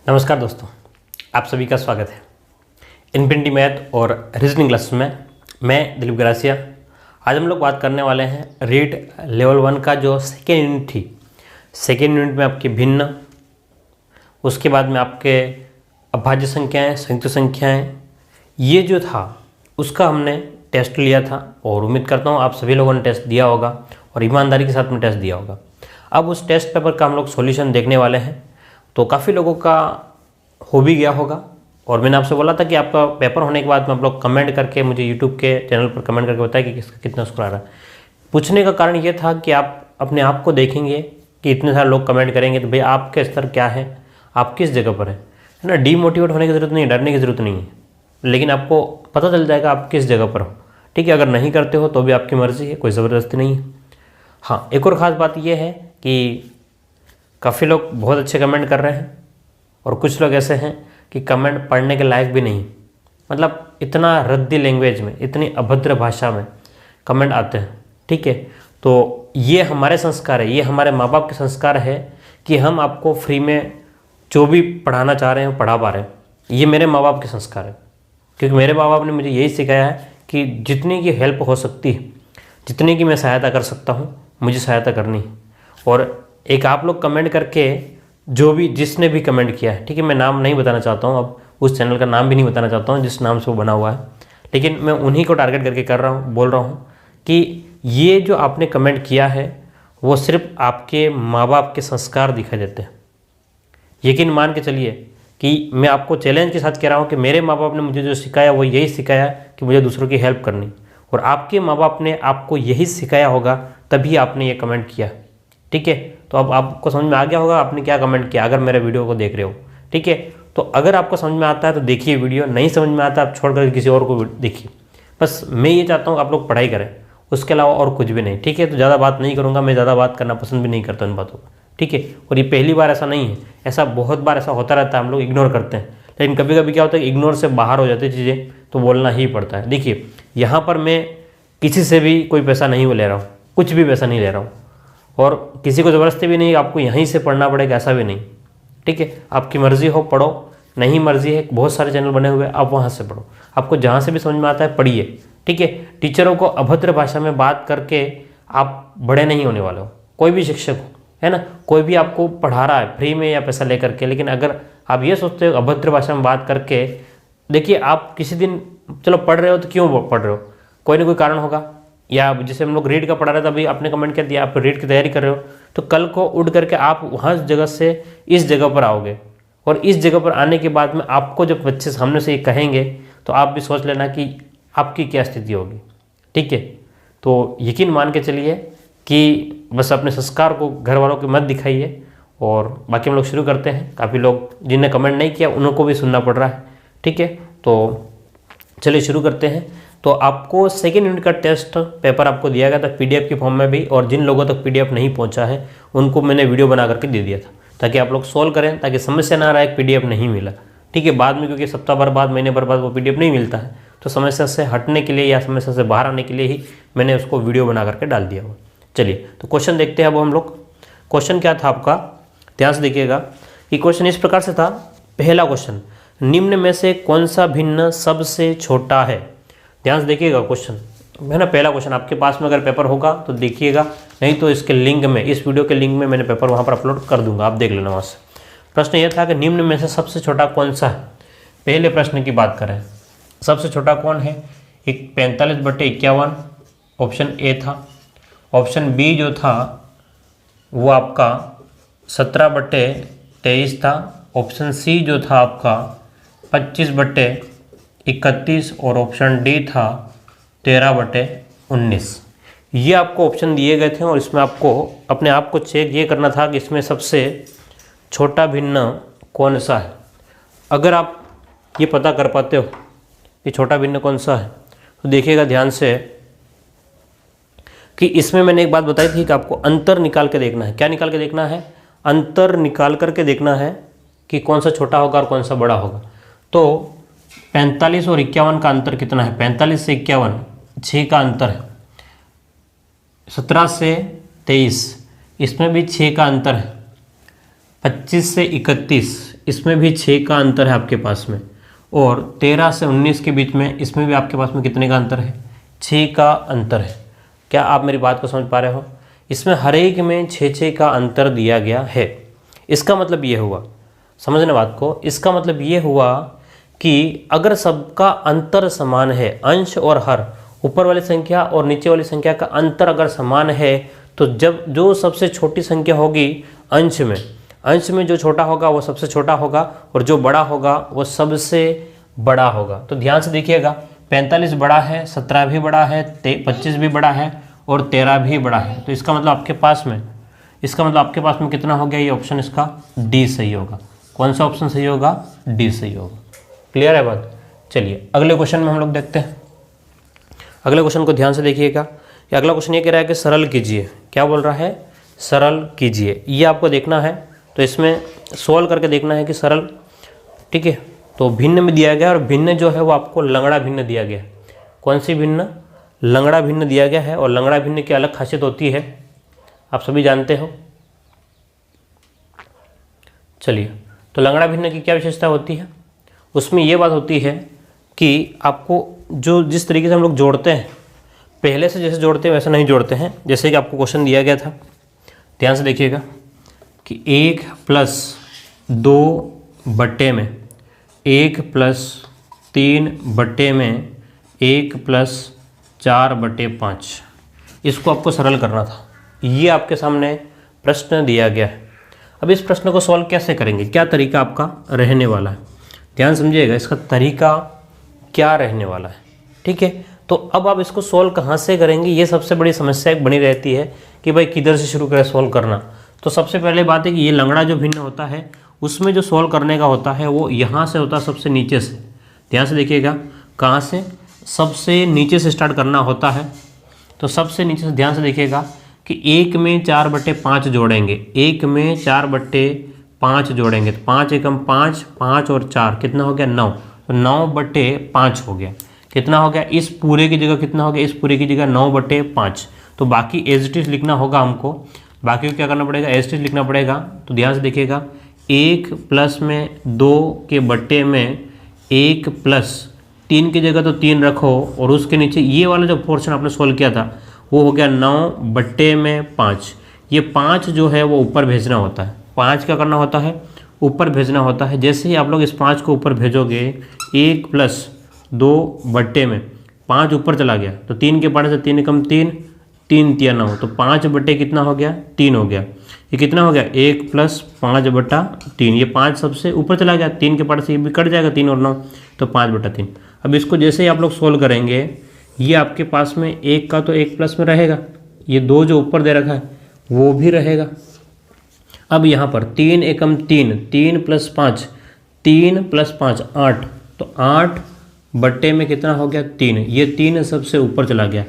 नमस्कार दोस्तों, आप सभी का स्वागत है इनफिनिटी मैथ और रीजनिंग क्लास में। मैं दिलीप गरासिया। आज हम लोग बात करने वाले हैं रीड लेवल 1 का जो सेकेंड यूनिट थी। सेकेंड यूनिट में आपके भिन्न, उसके बाद में आपके अभाज्य संख्याएं, संयुक्त संख्याएं, ये जो था उसका हमने टेस्ट लिया था और उम्मीद करता हूँ आप सभी लोगों ने टेस्ट दिया होगा और ईमानदारी के साथ में टेस्ट दिया होगा। अब उस टेस्ट पेपर का हम लोग सॉल्यूशन देखने वाले हैं। तो काफ़ी लोगों का हो भी गया होगा और मैंने आपसे बोला था कि आपका पेपर होने के बाद में आप लोग कमेंट करके मुझे यूट्यूब के चैनल पर कमेंट करके बताएं कि किसका कितना स्कोर आ रहा है। पूछने का कारण ये था कि आप अपने आप को देखेंगे कि इतने सारे लोग कमेंट करेंगे तो भाई आपके स्तर क्या है, आप किस जगह पर है ना। डीमोटिवेट होने की ज़रूरत नहीं, डरने की ज़रूरत नहीं है, लेकिन आपको पता चल जाएगा आप किस जगह पर हो। ठीक है, अगर नहीं करते हो तो भी आपकी मर्ज़ी है, कोई ज़बरदस्ती नहीं है। हाँ, एक और ख़ास बात यह है कि काफ़ी लोग बहुत अच्छे कमेंट कर रहे हैं और कुछ लोग ऐसे हैं कि कमेंट पढ़ने के लायक भी नहीं, मतलब इतना रद्दी लैंग्वेज में, इतनी अभद्र भाषा में कमेंट आते हैं। ठीक है, तो ये हमारे संस्कार है, ये हमारे माँ बाप के संस्कार है कि हम आपको फ्री में जो भी पढ़ाना चाह रहे हैं पढ़ा पा रहे हैं। ये मेरे माँ बाप के संस्कार है, क्योंकि मेरे माँ बाप ने मुझे यही सिखाया है कि जितनी की हेल्प हो सकती है, जितनी की मैं सहायता कर सकता हूँ, मुझे सहायता करनी है। और एक आप लोग कमेंट करके, जो भी जिसने भी कमेंट किया है, ठीक है, मैं नाम नहीं बताना चाहता हूँ, अब उस चैनल का नाम भी नहीं बताना चाहता हूँ जिस नाम से वो बना हुआ है, लेकिन मैं उन्हीं को टारगेट करके कर रहा हूँ, बोल रहा हूँ कि ये जो आपने कमेंट किया है वो सिर्फ आपके माँ बाप के संस्कार दिखाई देते हैं। यकीन मान के चलिए कि मैं आपको चैलेंज के साथ कह रहा हूँ कि मेरे माँ बाप ने मुझे जो सिखाया वो यही सिखाया कि मुझे दूसरों की हेल्प करनी, और आपके माँ बाप ने आपको यही सिखाया होगा, तभी आपने ये कमेंट किया। ठीक है, तो अब आपको समझ में आ गया होगा आपने क्या कमेंट किया, अगर मेरे वीडियो को देख रहे हो। ठीक है, तो अगर आपको समझ में आता है तो देखिए वीडियो, नहीं समझ में आता आप छोड़ कर किसी और को देखिए। बस मैं ये चाहता हूँ आप लोग पढ़ाई करें, उसके अलावा और कुछ भी नहीं। ठीक है, तो ज़्यादा बात नहीं करूँगा, मैं ज़्यादा बात करना पसंद भी नहीं करता इन बातों को। ठीक है, और ये पहली बार ऐसा नहीं है, ऐसा बहुत बार ऐसा होता रहता है, हम लोग इग्नोर करते हैं, लेकिन कभी कभी क्या होता है इग्नोर से बाहर हो जाती है चीज़ें, तो बोलना ही पड़ता है। देखिए, यहाँ पर मैं किसी से भी कोई पैसा नहीं ले रहा हूँ, कुछ भी पैसा नहीं ले रहा हूँ, और किसी को ज़बरदस्ती भी नहीं आपको यहीं से पढ़ना पड़ेगा, ऐसा भी नहीं। ठीक है, आपकी मर्ज़ी हो पढ़ो, नहीं मर्ज़ी है बहुत सारे चैनल बने हुए आप वहाँ से पढ़ो, आपको जहाँ से भी समझ में आता है पढ़िए। ठीक है, टीचरों को अभद्र भाषा में बात करके आप बड़े नहीं होने वाले हो, कोई भी शिक्षक हो, है ना, कोई भी आपको पढ़ा रहा है फ्री में या पैसा ले करके, लेकिन अगर आप ये सोचते हो अभद्र भाषा में बात करके, देखिए आप किसी दिन चलो पढ़ रहे हो तो क्यों पढ़ रहे हो, कोई ना कोई कारण होगा। या जैसे हम लोग रीड का पढ़ा रहे थे, अभी आपने कमेंट कर दिया आप रीड की तैयारी कर रहे हो, तो कल को उड़ करके आप वहाँ जगह से इस जगह पर आओगे, और इस जगह पर आने के बाद में आपको जब बच्चे सामने से ये कहेंगे तो आप भी सोच लेना कि आपकी क्या स्थिति होगी। ठीक है, तो यकीन मान के चलिए कि बस अपने संस्कार को घर वालों को मत दिखाइए। और बाकी हम लोग शुरू करते हैं। काफ़ी लोग जिन्हें कमेंट नहीं किया उनको भी सुनना पड़ रहा है। ठीक है, तो चलिए शुरू करते हैं। तो आपको सेकेंड यूनिट का टेस्ट पेपर आपको दिया गया था पीडीएफ की फॉर्म में भी, और जिन लोगों तक पीडीएफ नहीं पहुंचा है उनको मैंने वीडियो बना करके दे दिया था ताकि आप लोग सोल्व करें, ताकि समस्या ना रहा, पीडीएफ नहीं मिला। ठीक है, बाद में क्योंकि सप्ताह भर बाद, महीने भर बाद वो पीडीएफ नहीं मिलता है, तो समस्या से हटने के लिए या समस्या से बाहर आने के लिए ही मैंने उसको वीडियो बना करके डाल दिया हुआ। चलिए, तो क्वेश्चन देखते हैं अब हम लोग। क्वेश्चन क्या था आपका, ध्यान से देखिएगा कि क्वेश्चन इस प्रकार से था। पहला क्वेश्चन, निम्न में से कौन सा भिन्न सबसे छोटा है। ध्यान से देखिएगा क्वेश्चन है ना, पहला क्वेश्चन। आपके पास में अगर पेपर होगा तो देखिएगा, नहीं तो इसके लिंक में, इस वीडियो के लिंक में मैंने पेपर वहाँ पर अपलोड कर दूंगा, आप देख लेना वहाँ से। प्रश्न यह था कि निम्न में से सबसे छोटा कौन सा है। पहले प्रश्न की बात करें, सबसे छोटा कौन है, एक 45/51 ऑप्शन ए था। ऑप्शन बी जो था वो आपका 17/23 था। ऑप्शन सी जो था आपका 25/31, और ऑप्शन डी था 13/19। ये आपको ऑप्शन दिए गए थे और इसमें आपको अपने आप को चेक ये करना था कि इसमें सबसे छोटा भिन्न कौन सा है। अगर आप ये पता कर पाते हो कि छोटा भिन्न कौन सा है, तो देखिएगा ध्यान से कि इसमें मैंने एक बात बताई थी कि आपको अंतर निकाल के देखना है। क्या निकाल के देखना है, अंतर निकाल करके देखना है कि कौन सा छोटा होगा और कौन सा बड़ा होगा। तो 45 और 51 का अंतर कितना है, 45 से 51 6 का अंतर है। 17 से 23 इसमें भी 6 का अंतर है। 25 से 31 इसमें भी 6 का अंतर है आपके पास में, और 13 से 19 के बीच में इसमें भी आपके पास में कितने का अंतर है? 6 का अंतर है। क्या आप मेरी बात को समझ पा रहे हो? इसमें हर एक में 6-6 का अंतर दिया गया है। इसका मतलब ये हुआ, समझने बात को, इसका मतलब ये हुआ कि अगर सबका अंतर समान है, अंश और हर, ऊपर वाली संख्या और नीचे वाली संख्या का अंतर अगर समान है, तो जब जो सबसे छोटी संख्या होगी अंश में जो छोटा होगा वो सबसे छोटा होगा, और जो बड़ा होगा वो सबसे बड़ा होगा। तो ध्यान से देखिएगा, 45 बड़ा है, 17 भी बड़ा है, 25 भी बड़ा है, और 13 भी बड़ा है। तो इसका मतलब आपके पास में कितना हो गया? ये ऑप्शन इसका डी सही होगा। कौन सा ऑप्शन सही होगा? डी सही होगा। क्लियर है बात? चलिए अगले क्वेश्चन में हम लोग देखते हैं। अगले क्वेश्चन को ध्यान से देखिएगा। ये अगला क्वेश्चन ये कह रहा है कि सरल कीजिए। क्या बोल रहा है? सरल कीजिए। ये आपको देखना है, तो इसमें सॉल्व करके देखना है कि सरल, ठीक है। तो भिन्न में दिया गया, और भिन्न जो है वो आपको लंगड़ा भिन्न दिया गया। कौन सी भिन्न? लंगड़ा भिन्न दिया गया है। और लंगड़ा भिन्न की अलग खासियत होती है, आप सभी जानते हो। चलिए, तो लंगड़ा भिन्न की क्या विशेषता होती है? उसमें ये बात होती है कि आपको जो जिस तरीके से हम लोग जोड़ते हैं, पहले से जैसे जोड़ते हैं वैसा नहीं जोड़ते हैं। जैसे कि आपको क्वेश्चन दिया गया था, ध्यान से देखिएगा कि 1 + 2 बट्टे में 1 + 3 बट्टे में 1 + 4 बट्टे 5, इसको आपको सरल करना था। ये आपके सामने प्रश्न दिया गया है। अब इस प्रश्न को सॉल्व कैसे करेंगे? क्या तरीका आपका रहने वाला है? ध्यान समझिएगा, इसका तरीका क्या रहने वाला है, ठीक है। तो अब आप इसको सॉल्व कहाँ से करेंगे, ये सबसे बड़ी समस्या एक बनी रहती है कि भाई किधर से शुरू करें सॉल्व करना। तो सबसे पहले बात है कि ये लंगड़ा जो भिन्न होता है, उसमें जो सॉल्व करने का होता है वो यहाँ से होता है, सबसे नीचे से। ध्यान से देखिएगा, कहाँ से? सबसे नीचे से स्टार्ट करना होता है। तो सबसे नीचे से ध्यान से देखिएगा कि 1 में 4/5 जोड़ेंगे, 1 में 4/5 जोड़ेंगे, तो 5 एकम 5, 5 और 4 कितना हो गया? 9। तो 9/5 हो गया। कितना हो गया? इस पूरे की जगह कितना हो गया? इस पूरे की जगह 9/5। तो बाकी एज इट इज लिखना होगा हमको। बाकी को क्या करना पड़ेगा? एज इट इज लिखना पड़ेगा। तो ध्यान से देखिएगा, 1 + में 2 के बट्टे में 1 + 3 की जगह तो 3 रखो, और उसके नीचे ये वाला जो पोर्शन आपने सोल्व किया था वो हो गया 9/5। ये 5 जो है वो ऊपर भेजना होता है। 5 क्या करना होता है? ऊपर भेजना होता है। जैसे ही आप लोग इस 5 को ऊपर भेजोगे, 1 + 2 बट्टे में 5 ऊपर चला गया, तो 3 के पाड़े से 3 एकम 3, 3 तिया 9, तो 5 बट्टे कितना हो गया? 3 हो गया। ये कितना हो गया? 1 + 5/3। ये 5 सबसे ऊपर चला गया, 3 के पाड़े से ये भी कट जाएगा, 3 और 9, तो 5/3। अब इसको जैसे ही आप लोग सोल्व करेंगे, ये आपके पास में 1 का तो 1 प्लस में रहेगा, ये 2 जो ऊपर दे रखा है वो भी रहेगा। अब यहाँ पर 3 एकम 3, 3 + 5, 3 + 5 8, तो 8 बट्टे में कितना हो गया? 3। ये 3 सबसे ऊपर चला गया,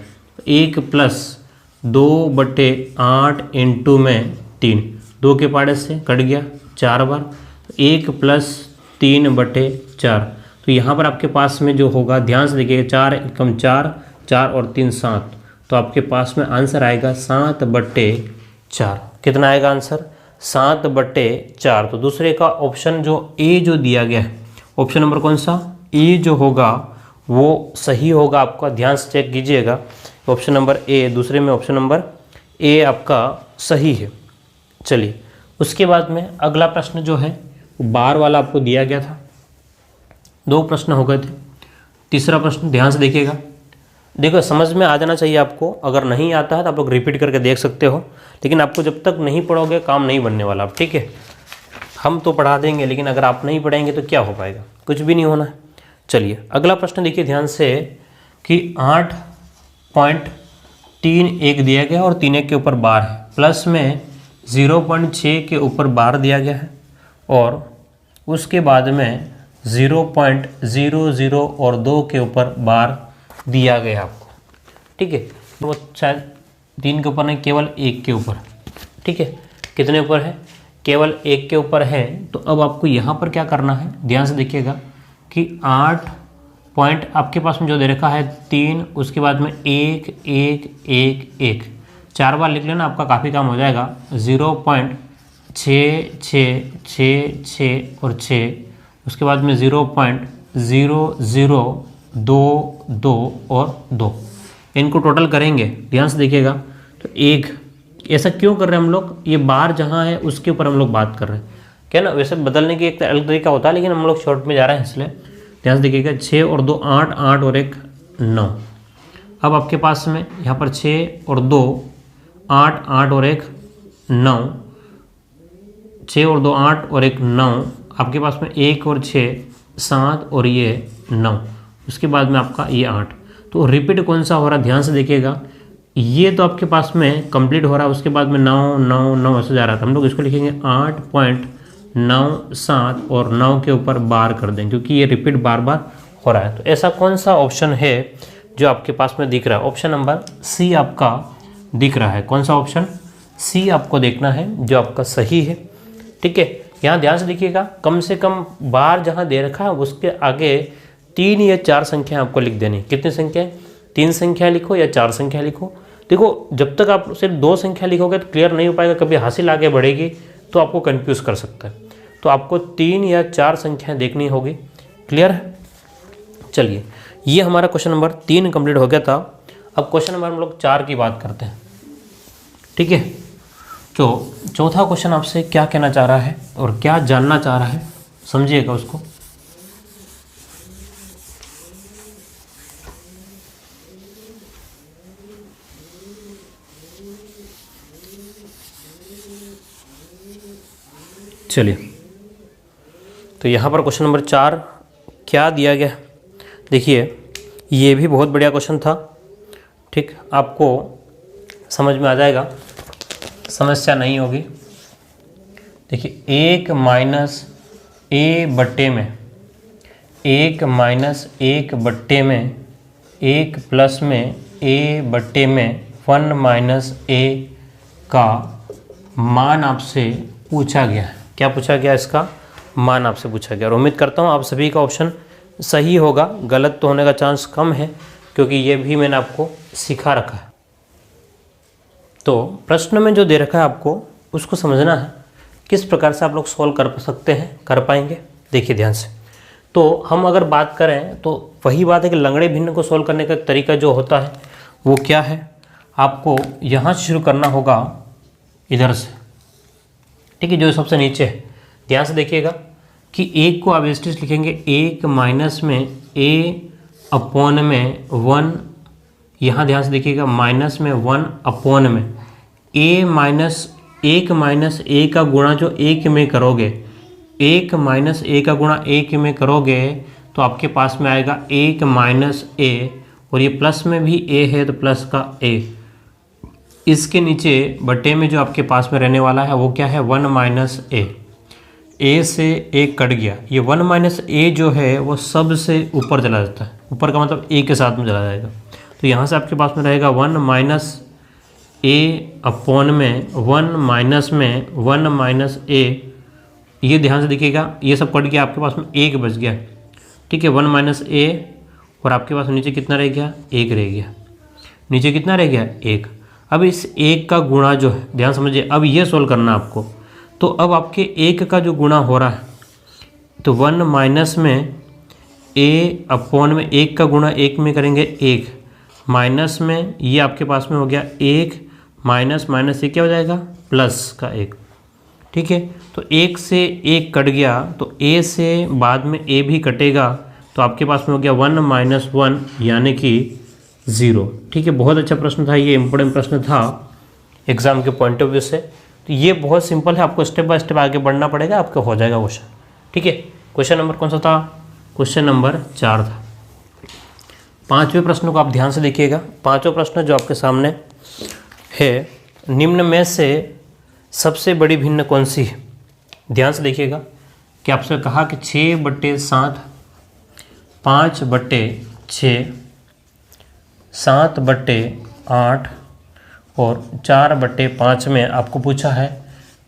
1 + 2/8 इंटू में 3, 2 के पाड़े से कट गया 4 बार, 1 + 3/4। तो यहाँ पर आपके पास में जो होगा, ध्यान से देखिएगा, 4 एकम 4, 4 और 3 7, तो आपके पास में आंसर आएगा 7/4। कितना आएगा आंसर? 7/4। तो दूसरे का ऑप्शन जो ए जो दिया गया है, ऑप्शन नंबर कौन सा? ए जो होगा वो सही होगा आपका। ध्यान से चेक कीजिएगा, ऑप्शन नंबर ए, दूसरे में ऑप्शन नंबर ए आपका सही है। चलिए उसके बाद में अगला प्रश्न जो है वो बार वाला आपको दिया गया था। 2 प्रश्न हो गए थे। तीसरा प्रश्न ध्यान से देखिएगा, देखो समझ में आ जाना चाहिए आपको। अगर नहीं आता है तो आप लोग रिपीट करके देख सकते हो, लेकिन आपको जब तक नहीं पढ़ोगे काम नहीं बनने वाला आप, ठीक है। हम तो पढ़ा देंगे, लेकिन अगर आप नहीं पढ़ेंगे तो क्या हो पाएगा? कुछ भी नहीं होना है। चलिए अगला प्रश्न देखिए ध्यान से कि 8.31 दिया गया और 3 के ऊपर बार है, प्लस में 0.6 के ऊपर बार दिया गया है, और उसके बाद में 0.00 और 2 के ऊपर बार दिया गया आपको, ठीक है। वो शायद 3 के ऊपर नहीं, केवल 1 के ऊपर, ठीक है। कितने ऊपर है? केवल 1 के ऊपर है। तो अब आपको यहाँ पर क्या करना है, ध्यान से देखिएगा कि 8 पॉइंट आपके पास में जो दे रखा है 3, उसके बाद में 1 1 1 1, 4 बार लिख लेना, आपका काफ़ी काम हो जाएगा। 6 6 6 6 और 6, उसके बाद में 0.0022 और 2, इनको टोटल करेंगे। ध्यान से देखिएगा। तो एक, ऐसा क्यों कर रहे हैं हम लोग, ये बार जहाँ है उसके ऊपर हम लोग बात कर रहे हैं, क्या ना। वैसे बदलने की एक अलग तरीका होता है, लेकिन हम लोग शॉर्ट में जा रहे हैं इसलिए ध्यान से देखिएगा। 6 और 2 8, 8 और 1 9। अब आपके पास में यहाँ पर 6 और 2 8, 8 और 1 9, 6 और 2 8 और 1 9, आपके पास में 1 और 6 7 और ये 9, उसके बाद में आपका ये 8। तो रिपीट कौन सा हो रहा है, ध्यान से देखिएगा। ये तो आपके पास में कंप्लीट हो रहा है, उसके बाद में 9 9 9 ऐसे जा रहा था। हम लोग इसको लिखेंगे 8.97 और 9 के ऊपर बार कर दें, क्योंकि ये रिपीट बार बार हो रहा है। तो ऐसा कौन सा ऑप्शन है जो आपके पास में दिख रहा है? ऑप्शन नंबर सी आपका दिख रहा है। कौन सा ऑप्शन? सी आपको देखना है जो आपका सही है। ठीक है, यहाँ ध्यान से देखिएगा। कम से कम बार जहाँ दे रखा है उसके आगे 3 या 4 संख्या आपको लिख देनी। कितनी संख्या? 3 संख्या लिखो या 4 संख्या लिखो। देखो, जब तक आप सिर्फ 2 संख्या लिखोगे तो क्लियर नहीं हो पाएगा, कभी हासिल आगे बढ़ेगी तो आपको कंफ्यूज कर सकता है। तो आपको 3 या 4 संख्याएं देखनी होगी। क्लियर है? चलिए, ये हमारा क्वेश्चन नंबर 3 कंप्लीट हो गया था। अब क्वेश्चन नंबर हम लोग 4 की बात करते हैं। ठीक है, तो चौथा क्वेश्चन आपसे क्या कहना चाह रहा है और क्या जानना चाह रहा है, समझिएगा उसको। चलिए, तो यहाँ पर क्वेश्चन नंबर 4 क्या दिया गया, देखिए ये भी बहुत बढ़िया क्वेश्चन था। ठीक, आपको समझ में आ जाएगा, समस्या नहीं होगी। देखिए, 1 माइनस ए बट्टे में 1 माइनस 1 बट्टे में 1 प्लस में ए बट्टे में 1 माइनस ए का मान आपसे पूछा गया है। क्या पूछा गया? इसका मान आपसे पूछा गया। और उम्मीद करता हूँ आप सभी का ऑप्शन सही होगा, गलत तो होने का चांस कम है, क्योंकि ये भी मैंने आपको सिखा रखा है। तो प्रश्न में जो दे रखा है आपको उसको समझना है, किस प्रकार से आप लोग सॉल्व कर सकते हैं, कर पाएंगे। देखिए ध्यान से। तो हम अगर बात करें तो वही बात है कि लंगड़े भिन्न को सॉल्व करने का तरीका जो होता है वो क्या है, आपको यहाँ से शुरू करना होगा, इधर से। ठीक है, जो सबसे नीचे है। ध्यान से देखिएगा कि 1 को आप एस्टिस लिखेंगे 1 माइनस में ए अपॉन में 1, यहाँ ध्यान से देखिएगा माइनस में 1 अपॉन में ए माइनस 1 माइनस ए का गुणा जो 1 में करोगे, 1 माइनस ए का गुणा 1 में करोगे तो आपके पास में आएगा 1 माइनस ए, और ये प्लस में भी ए है तो प्लस का ए। इसके नीचे बटे में जो आपके पास में रहने वाला है वो क्या है? 1 माइनस ए से 1 कट गया। ये 1 माइनस ए जो है वो सबसे ऊपर चला जाता है, ऊपर का मतलब ए के साथ में चला जाएगा। तो यहाँ से आपके पास में रहेगा 1 माइनस ए अपॉन में 1 माइनस में 1 माइनस ए। ये ध्यान से देखिएगा, ये सब कट गया, आपके पास में 1 बच गया। ठीक है, 1 माइनस ए, और आपके पास नीचे कितना रह गया? 1 रह गया। नीचे कितना रह गया? 1। अब इस 1 का गुणा जो है, ध्यान समझिए, अब ये सोल्व करना आपको। तो अब आपके 1 का जो गुणा हो रहा है, तो 1 माइनस में ए अपॉन में 1 का गुणा 1 में करेंगे 1, माइनस में ये आपके पास में हो गया 1 माइनस माइनस ये क्या हो जाएगा? प्लस का 1। ठीक है, तो 1 से 1 कट गया, तो ए से बाद में ए भी कटेगा, तो आपके पास में हो गया 1 माइनस 1 यानी कि 0। ठीक है, बहुत अच्छा प्रश्न था, ये इंपॉर्टेंट प्रश्न था एग्जाम के पॉइंट ऑफ व्यू से। तो ये बहुत सिंपल है, आपको स्टेप बाय स्टेप आगे बढ़ना पड़ेगा, आपका हो जाएगा क्वेश्चन। ठीक है, क्वेश्चन नंबर कौन सा था? क्वेश्चन नंबर 4 था। 5वें प्रश्न को आप ध्यान से देखिएगा। 5वां प्रश्न जो आपके सामने है, निम्न में से सबसे बड़ी भिन्न कौन सी है? ध्यान से देखिएगा कि आपसे कहा कि 6/7, 5/6, 7/8 और 4/5 में आपको पूछा है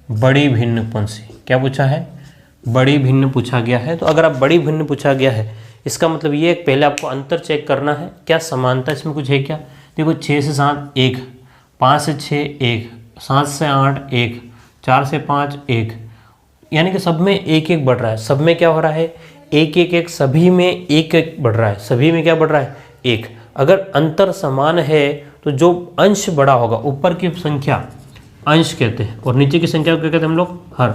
बड़ी भिन्न कौन सी। क्या पूछा है? बड़ी भिन्न पूछा गया है। तो अगर आप बड़ी भिन्न पूछा गया है, इसका मतलब ये है पहले आपको अंतर चेक करना है, क्या समानता इसमें कुछ है क्या। देखो 6 से 7 1, 5 से 6 1, 7 से 8 1, 4 से 5 1, यानी कि सब में एक एक बढ़ रहा है। सब में क्या हो रहा है, एक एक एक, सभी में एक एक बढ़ रहा है। सभी में क्या बढ़ रहा है, एक। अगर अंतर समान है तो जो अंश बड़ा होगा, ऊपर की संख्या अंश कहते हैं और नीचे की संख्या को क्या कहते हैं हम लोग, हर।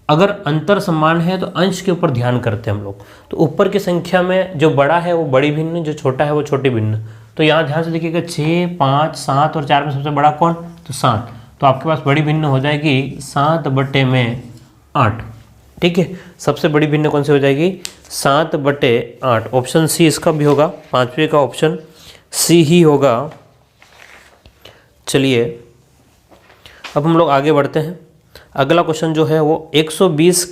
अगर अंतर समान है तो अंश के ऊपर ध्यान करते हैं हम लोग। तो ऊपर की संख्या में जो बड़ा है वो बड़ी भिन्न, जो छोटा है वो छोटी भिन्न। तो यहाँ ध्यान से देखिएगा 6, 5, 7 और 4 में सबसे बड़ा कौन, तो 7। तो आपके पास बड़ी भिन्न हो जाएगी 7/8। ठीक है, सबसे बड़ी भिन्न कौन सी हो जाएगी, 7/8। ऑप्शन सी इसका भी होगा, 5वें का ऑप्शन सी ही होगा। चलिए अब हम लोग आगे बढ़ते हैं। अगला क्वेश्चन जो है वो 120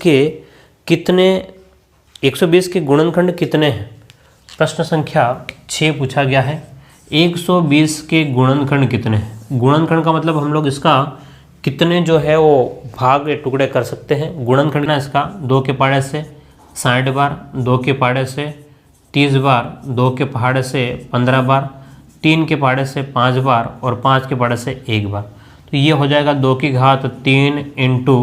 के गुणनखंड कितने हैं। प्रश्न संख्या 6 पूछा गया है। 120 के गुणनखंड कितने हैं। गुणनखंड का मतलब हम लोग इसका कितने जो है वो भाग टुकड़े कर सकते हैं। गुणनखंड ना इसका 2 के पहाड़े से 60 बार, 2 के पहाड़े से 30 बार, 2 के पहाड़े से 15 बार, 3 के पहाड़े से 5 बार और 5 के पहाड़े से 1 बार। तो ये हो जाएगा 2 की घात 3 इंटू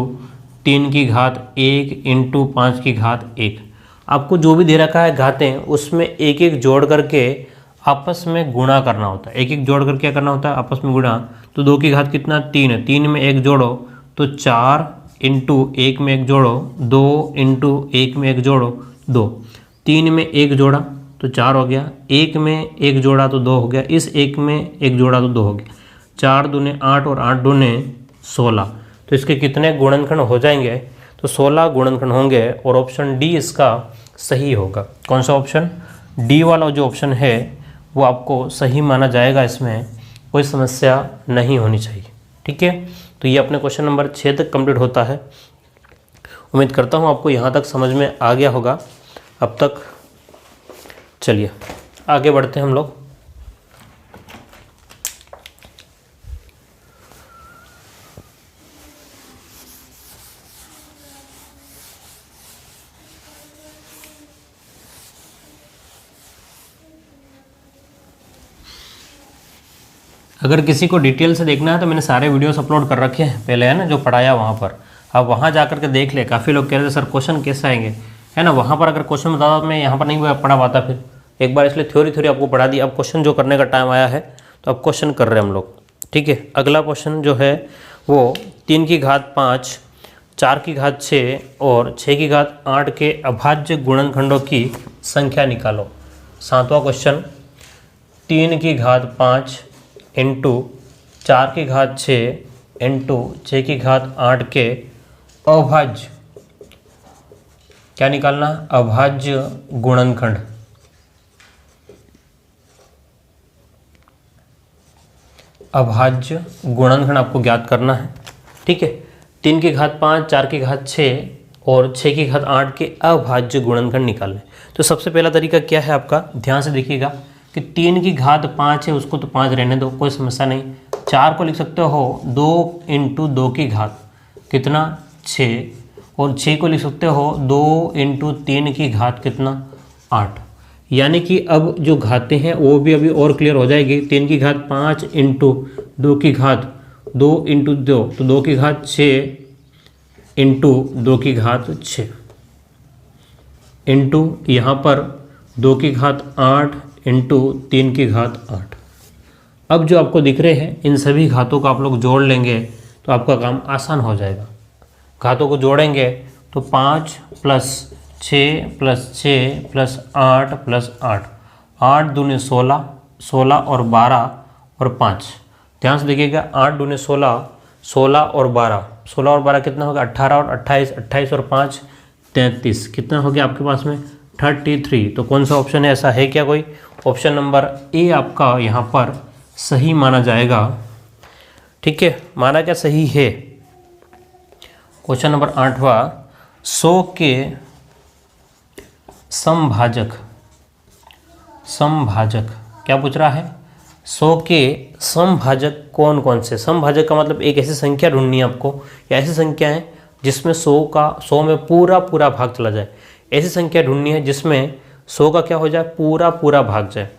3 की घात 1 इंटू 5 की घात 1। आपको जो भी दे रखा है घातें, उसमें एक एक जोड़ करके आपस में गुणा करना होता है। एक एक जोड़ कर क्या करना होता है, आपस में गुणा। तो 2 की घात कितना, 3 है। 3 में 1 जोड़ो तो 4 इंटू 1 में 1 जोड़ो 2 इंटू 1 में 1 जोड़ो 2। 3 में 1 जोड़ा तो 4 हो गया, 1 में 1 जोड़ा तो 2 हो गया, इस 1 में 1 जोड़ा तो 2 हो गया। 4 दूने 8 और 8 दूने 16। तो इसके कितने गुणनखंड हो जाएंगे, तो 16 गुणनखंड होंगे और ऑप्शन डी इसका सही होगा। कौन सा ऑप्शन, डी वाला जो ऑप्शन है वो आपको सही माना जाएगा। इसमें कोई समस्या नहीं होनी चाहिए। ठीक है, तो ये अपने क्वेश्चन नंबर 6 तक कंप्लीट होता है। उम्मीद करता हूँ आपको यहाँ तक समझ में आ गया होगा अब तक। चलिए आगे बढ़ते हैं हम लोग। अगर किसी को डिटेल से देखना है तो मैंने सारे वीडियोस अपलोड कर रखे हैं पहले, है ना, जो पढ़ाया वहाँ पर। आप वहाँ जा कर के देख ले। काफ़ी लोग कह रहे थे सर क्वेश्चन कैसे आएंगे, है ना। वहाँ पर अगर क्वेश्चन बताता तो मैं यहाँ पर नहीं पढ़ा पाता फिर एक बार, इसलिए थ्योरी आपको पढ़ा दी। अब क्वेश्चन जो करने का टाइम आया है तो अब क्वेश्चन कर रहे हैं हम लोग। ठीक है, अगला क्वेश्चन जो है वो 3 की घात 5, 4 की घात 6 और 6 की घात 8 के अभाज्य गुणनखंडों की संख्या निकालो। 7वां क्वेश्चन, 3 की घात 5 इंटू 4 की घात 6 इंटू 6 की घात 8 के अभाज्य, क्या निकालना, अभाज्य गुणनखंड। अभाज्य गुणनखंड आपको ज्ञात करना है। ठीक है, 3 की घात 5, 4 की घात 6 और 6 की घात 8 के अभाज्य गुणनखंड निकालने। तो सबसे पहला तरीका क्या है आपका, ध्यान से देखिएगा कि 3 की घात 5 है, उसको तो 5 रहने दो, कोई समस्या नहीं। 4 को लिख सकते हो 2 इंटू 2 की घात कितना, 6, और 6 को लिख सकते हो 2 इंटू 3 की घात कितना, 8। यानी कि अब जो घातें हैं वो भी अभी और क्लियर हो जाएगी। 3 की घात 5 इंटू 2 की घात 2 इंटू 2, तो 2 की घात 6 इंटू 2 की घात 6 इंटू यहाँ पर 2 की घात 8 इंटू 3 की घात 8। अब जो आपको दिख रहे हैं इन सभी घातों को आप लोग जोड़ लेंगे तो आपका काम आसान हो जाएगा। घातों को जोड़ेंगे तो 5 प्लस 6 प्लस 6 प्लस 8 प्लस 8, 8 दूने 16, 16 और 12 और 5। ध्यान से देखिएगा, 8 दूने 16, 16 और 12, 16 और 12 कितना होगा, 18 और 28, 28 और 5 33, कितना हो गया आपके पास में 33। तो कौन सा ऑप्शन है, ऐसा है क्या कोई, ऑप्शन नंबर ए आपका यहाँ पर सही माना जाएगा। ठीक है, माना क्या सही है। क्वेश्चन नंबर 8वां, 100 के समभाजक, समभाजक क्या पूछ रहा है, 100 के समभाजक कौन कौन से। समभाजक का मतलब एक ऐसी संख्या ढूंढनी है आपको, या ऐसी संख्या है जिसमें 100 में पूरा पूरा भाग चला जाए। ऐसी संख्या ढूंढनी है जिसमें 100 का क्या हो जाए, पूरा पूरा भाग जाए।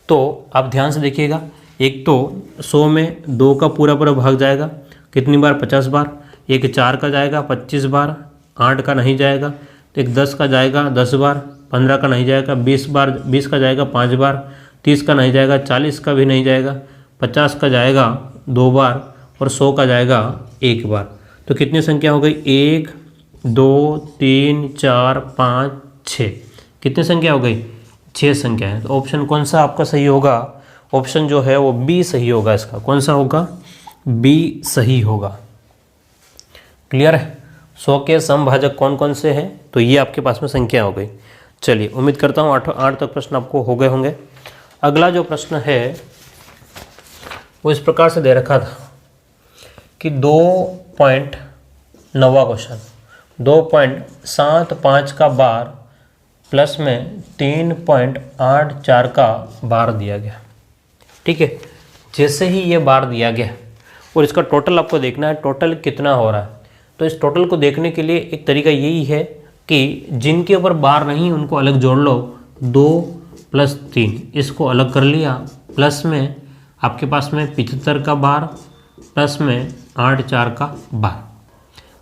तो आप ध्यान से देखिएगा, एक तो 100 में 2 का पूरा पूरा भाग जाएगा, कितनी बार, 50 बार। एक 4 का जाएगा 25 बार, 8 का नहीं जाएगा, तो एक 10 का जाएगा 10 बार, 15 का नहीं जाएगा 20 बार, 20 का जाएगा 5 बार, 30 का नहीं जाएगा, 40 का भी नहीं जाएगा, 50 का जाएगा 2 बार और 100 का जाएगा 1 बार। तो कितनी संख्या हो गई? 1 2 3 4 5 6। कितनी संख्या हो गई? 6 संख्या है। तो ऑप्शन कौन सा आपका सही होगा? ऑप्शन जो है वो बी सही होगा। इसका कौन सा होगा? बी सही होगा। क्लियर है? 100 के समभाजक कौन कौन से हैं? तो ये आपके पास में संख्या हो गई। चलिए, उम्मीद करता हूँ 8 तक प्रश्न आपको हो गए होंगे। अगला जो प्रश्न है वो इस प्रकार से दे रखा था कि 2.9वां क्वेश्चन, 2.75 का बार प्लस में 3.84 का बार दिया गया। ठीक है, जैसे ही ये बार दिया गया और इसका टोटल आपको देखना है, टोटल कितना हो रहा है। तो इस टोटल को देखने के लिए एक तरीका यही है कि जिनके ऊपर बार नहीं उनको अलग जोड़ लो। 2 + 3 इसको अलग कर लिया, प्लस में आपके पास में 75 का बार, प्लस में 84 का बार।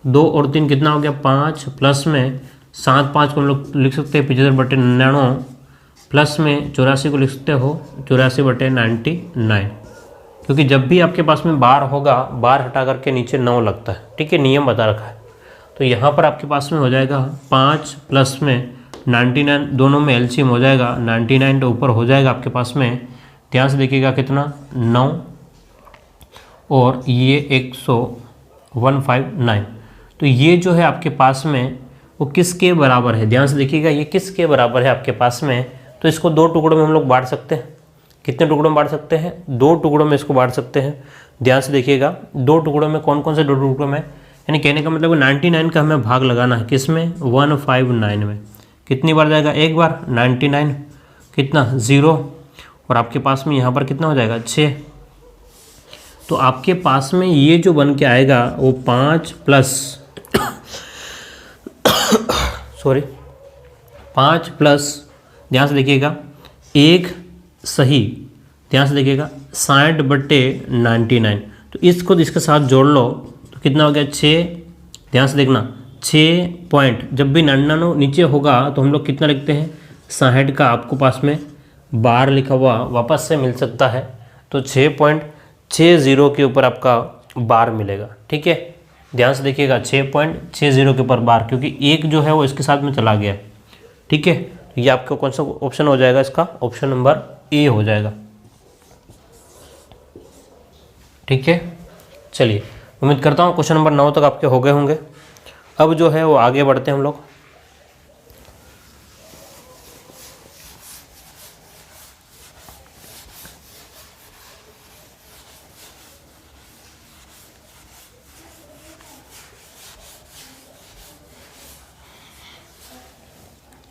2 और 3 कितना हो गया? 5, प्लस में 7 5 को हम लोग लिख सकते हैं 75/99, प्लस में 84 को लिख सकते हो 84/99, क्योंकि जब भी आपके पास में बार होगा, बार हटा करके नीचे 9 लगता है। ठीक है, नियम बता रखा है। तो यहाँ पर आपके पास में हो जाएगा 5 प्लस में 99, दोनों में एलसीएम हो जाएगा 99 के ऊपर हो जाएगा आपके पास में। ध्यान से देखिएगा कितना? 9 और ये 159। तो ये जो है आपके पास में वो किसके बराबर है? ध्यान से देखिएगा, ये किसके बराबर है आपके पास में? तो इसको 2 टुकड़ों में हम लोग बांट सकते हैं। कितने टुकड़ों में बांट सकते हैं? 2 टुकड़ों में इसको बांट सकते हैं। ध्यान से देखिएगा, 2 टुकड़ों में कौन कौन से 2 टुकड़ों में? यानी कहने का मतलब 99 का हमें भाग लगाना है। किस में? 159 में। कितनी बार जाएगा? 1 बार। 99 कितना? 0। और आपके पास में यहाँ पर कितना हो जाएगा? 6। तो आपके पास में ये जो बन के आएगा वो 5 प्लस 5 प्लस, ध्यान से देखिएगा, 1 सही, ध्यान से देखिएगा 60/99। तो इसको इसके साथ जोड़ लो तो कितना हो गया? 6। ध्यान से देखना, 6 पॉइंट, जब भी 99 नीचे होगा तो हम लोग कितना लिखते हैं? 60 का आपको पास में बार लिखा हुआ वापस से मिल सकता है। तो 6.60 के ऊपर आपका बार मिलेगा। ठीक है, ध्यान से देखिएगा 6.60 के ऊपर बार, क्योंकि 1 जो है वो इसके साथ में चला गया। ठीक है, ये आपका कौन सा ऑप्शन हो जाएगा? इसका ऑप्शन नंबर ए हो जाएगा। ठीक है, चलिए, उम्मीद करता हूँ क्वेश्चन नंबर 9 तक आपके हो गए होंगे। अब जो है वो आगे बढ़ते हैं हम लोग।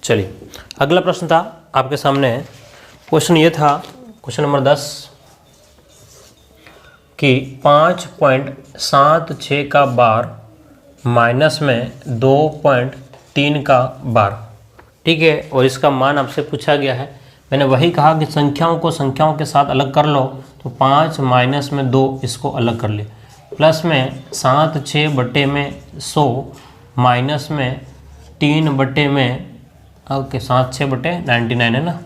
चलिए, अगला प्रश्न था आपके सामने। क्वेश्चन ये था, क्वेश्चन नंबर 10, कि 5.76 का बार माइनस में 2.3 का बार। ठीक है, और इसका मान आपसे पूछा गया है। मैंने वही कहा कि संख्याओं को संख्याओं के साथ अलग कर लो। तो 5 माइनस में 2 इसको अलग कर लिया, प्लस में 7 6/100 माइनस में 3/में, ओके 7 6/99 है ना,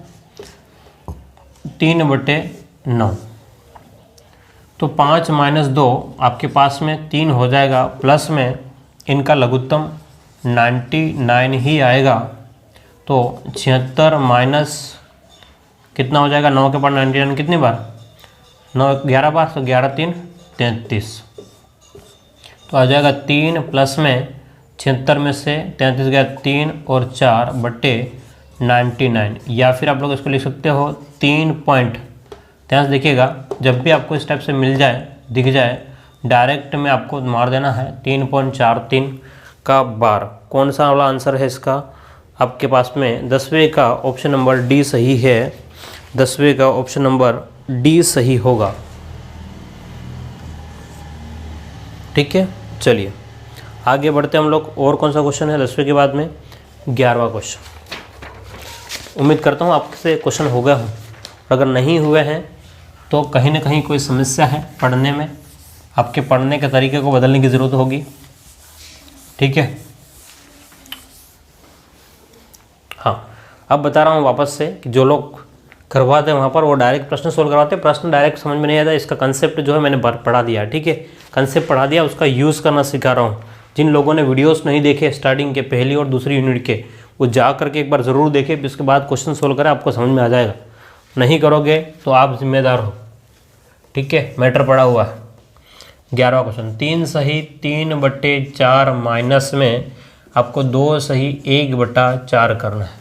3/9। तो 5 माइनस 2 आपके पास में 3 हो जाएगा, प्लस में इनका लघुत्तम 99 ही आएगा। तो 76 माइनस कितना हो जाएगा? 9 के बाद 99 कितनी बार? 9 11 बार, तो 11 3 33। तो आ जाएगा 3 प्लस में 76 में से 33 गया 3 और 4/99, या फिर आप लोग इसको लिख सकते हो 3 पॉइंट। ध्यान से देखिएगा, जब भी आपको इस टाइप से मिल जाए, दिख जाए, डायरेक्ट में आपको मार देना है 3.43 का बार। कौन सा वाला आंसर है इसका? आपके पास में 10वें का ऑप्शन नंबर डी सही है। 10वें का ऑप्शन नंबर डी सही होगा। ठीक है, चलिए आगे बढ़ते हम लोग। और कौन सा क्वेश्चन है 10वें के बाद में? 11वां क्वेश्चन। उम्मीद करता हूँ आपसे क्वेश्चन हो गए हों। अगर नहीं हुए हैं तो कहीं ना कहीं कोई समस्या है पढ़ने में, आपके पढ़ने के तरीके को बदलने की ज़रूरत होगी। ठीक है। हाँ, अब बता रहा हूँ वापस से कि जो लोग करवाते हैं वहाँ पर वो डायरेक्ट प्रश्न सोल्व करवाते हैं, प्रश्न डायरेक्ट समझ में नहीं आता, इसका कंसेप्ट जो है मैंने पढ़ा दिया, ठीक है, कंसेप्ट पढ़ा दिया, उसका यूज़ करना सिखा रहा हूँ। जिन लोगों ने वीडियोस नहीं देखे स्टार्टिंग के पहली और दूसरी यूनिट के, वो जा करके एक बार ज़रूर देखें, फिर उसके बाद क्वेश्चन सोल्व करें, आपको समझ में आ जाएगा। नहीं करोगे तो आप जिम्मेदार हो, ठीक है। मैटर पड़ा हुआ है। 11वां क्वेश्चन, 3 सही 3/4 माइनस में आपको 2 सही 1/4 करना है।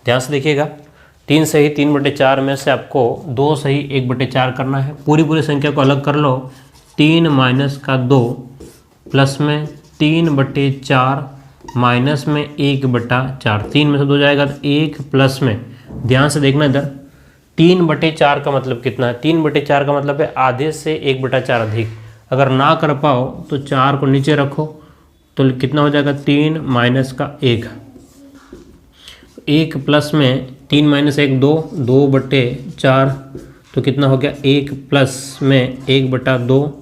ध्यान से देखिएगा, 3 सही 3/4 में से आपको 2 सही 1/4 करना है। पूरी संख्या को अलग कर लो, 3 माइनस का 2 प्लस में 3/4 माइनस में 1/4, 3 में से 2 जाएगा तो 1 प्लस में, ध्यान से देखना इधर, 3/4 का मतलब कितना है? 3/4 का मतलब है आधे से 1/4 अधिक। अगर ना कर पाओ तो 4 को नीचे रखो तो कितना हो जाएगा? 3 माइनस का 1, 1 प्लस में 3 माइनस 1 2, 2/4 तो कितना हो गया? 1 प्लस में 1/2,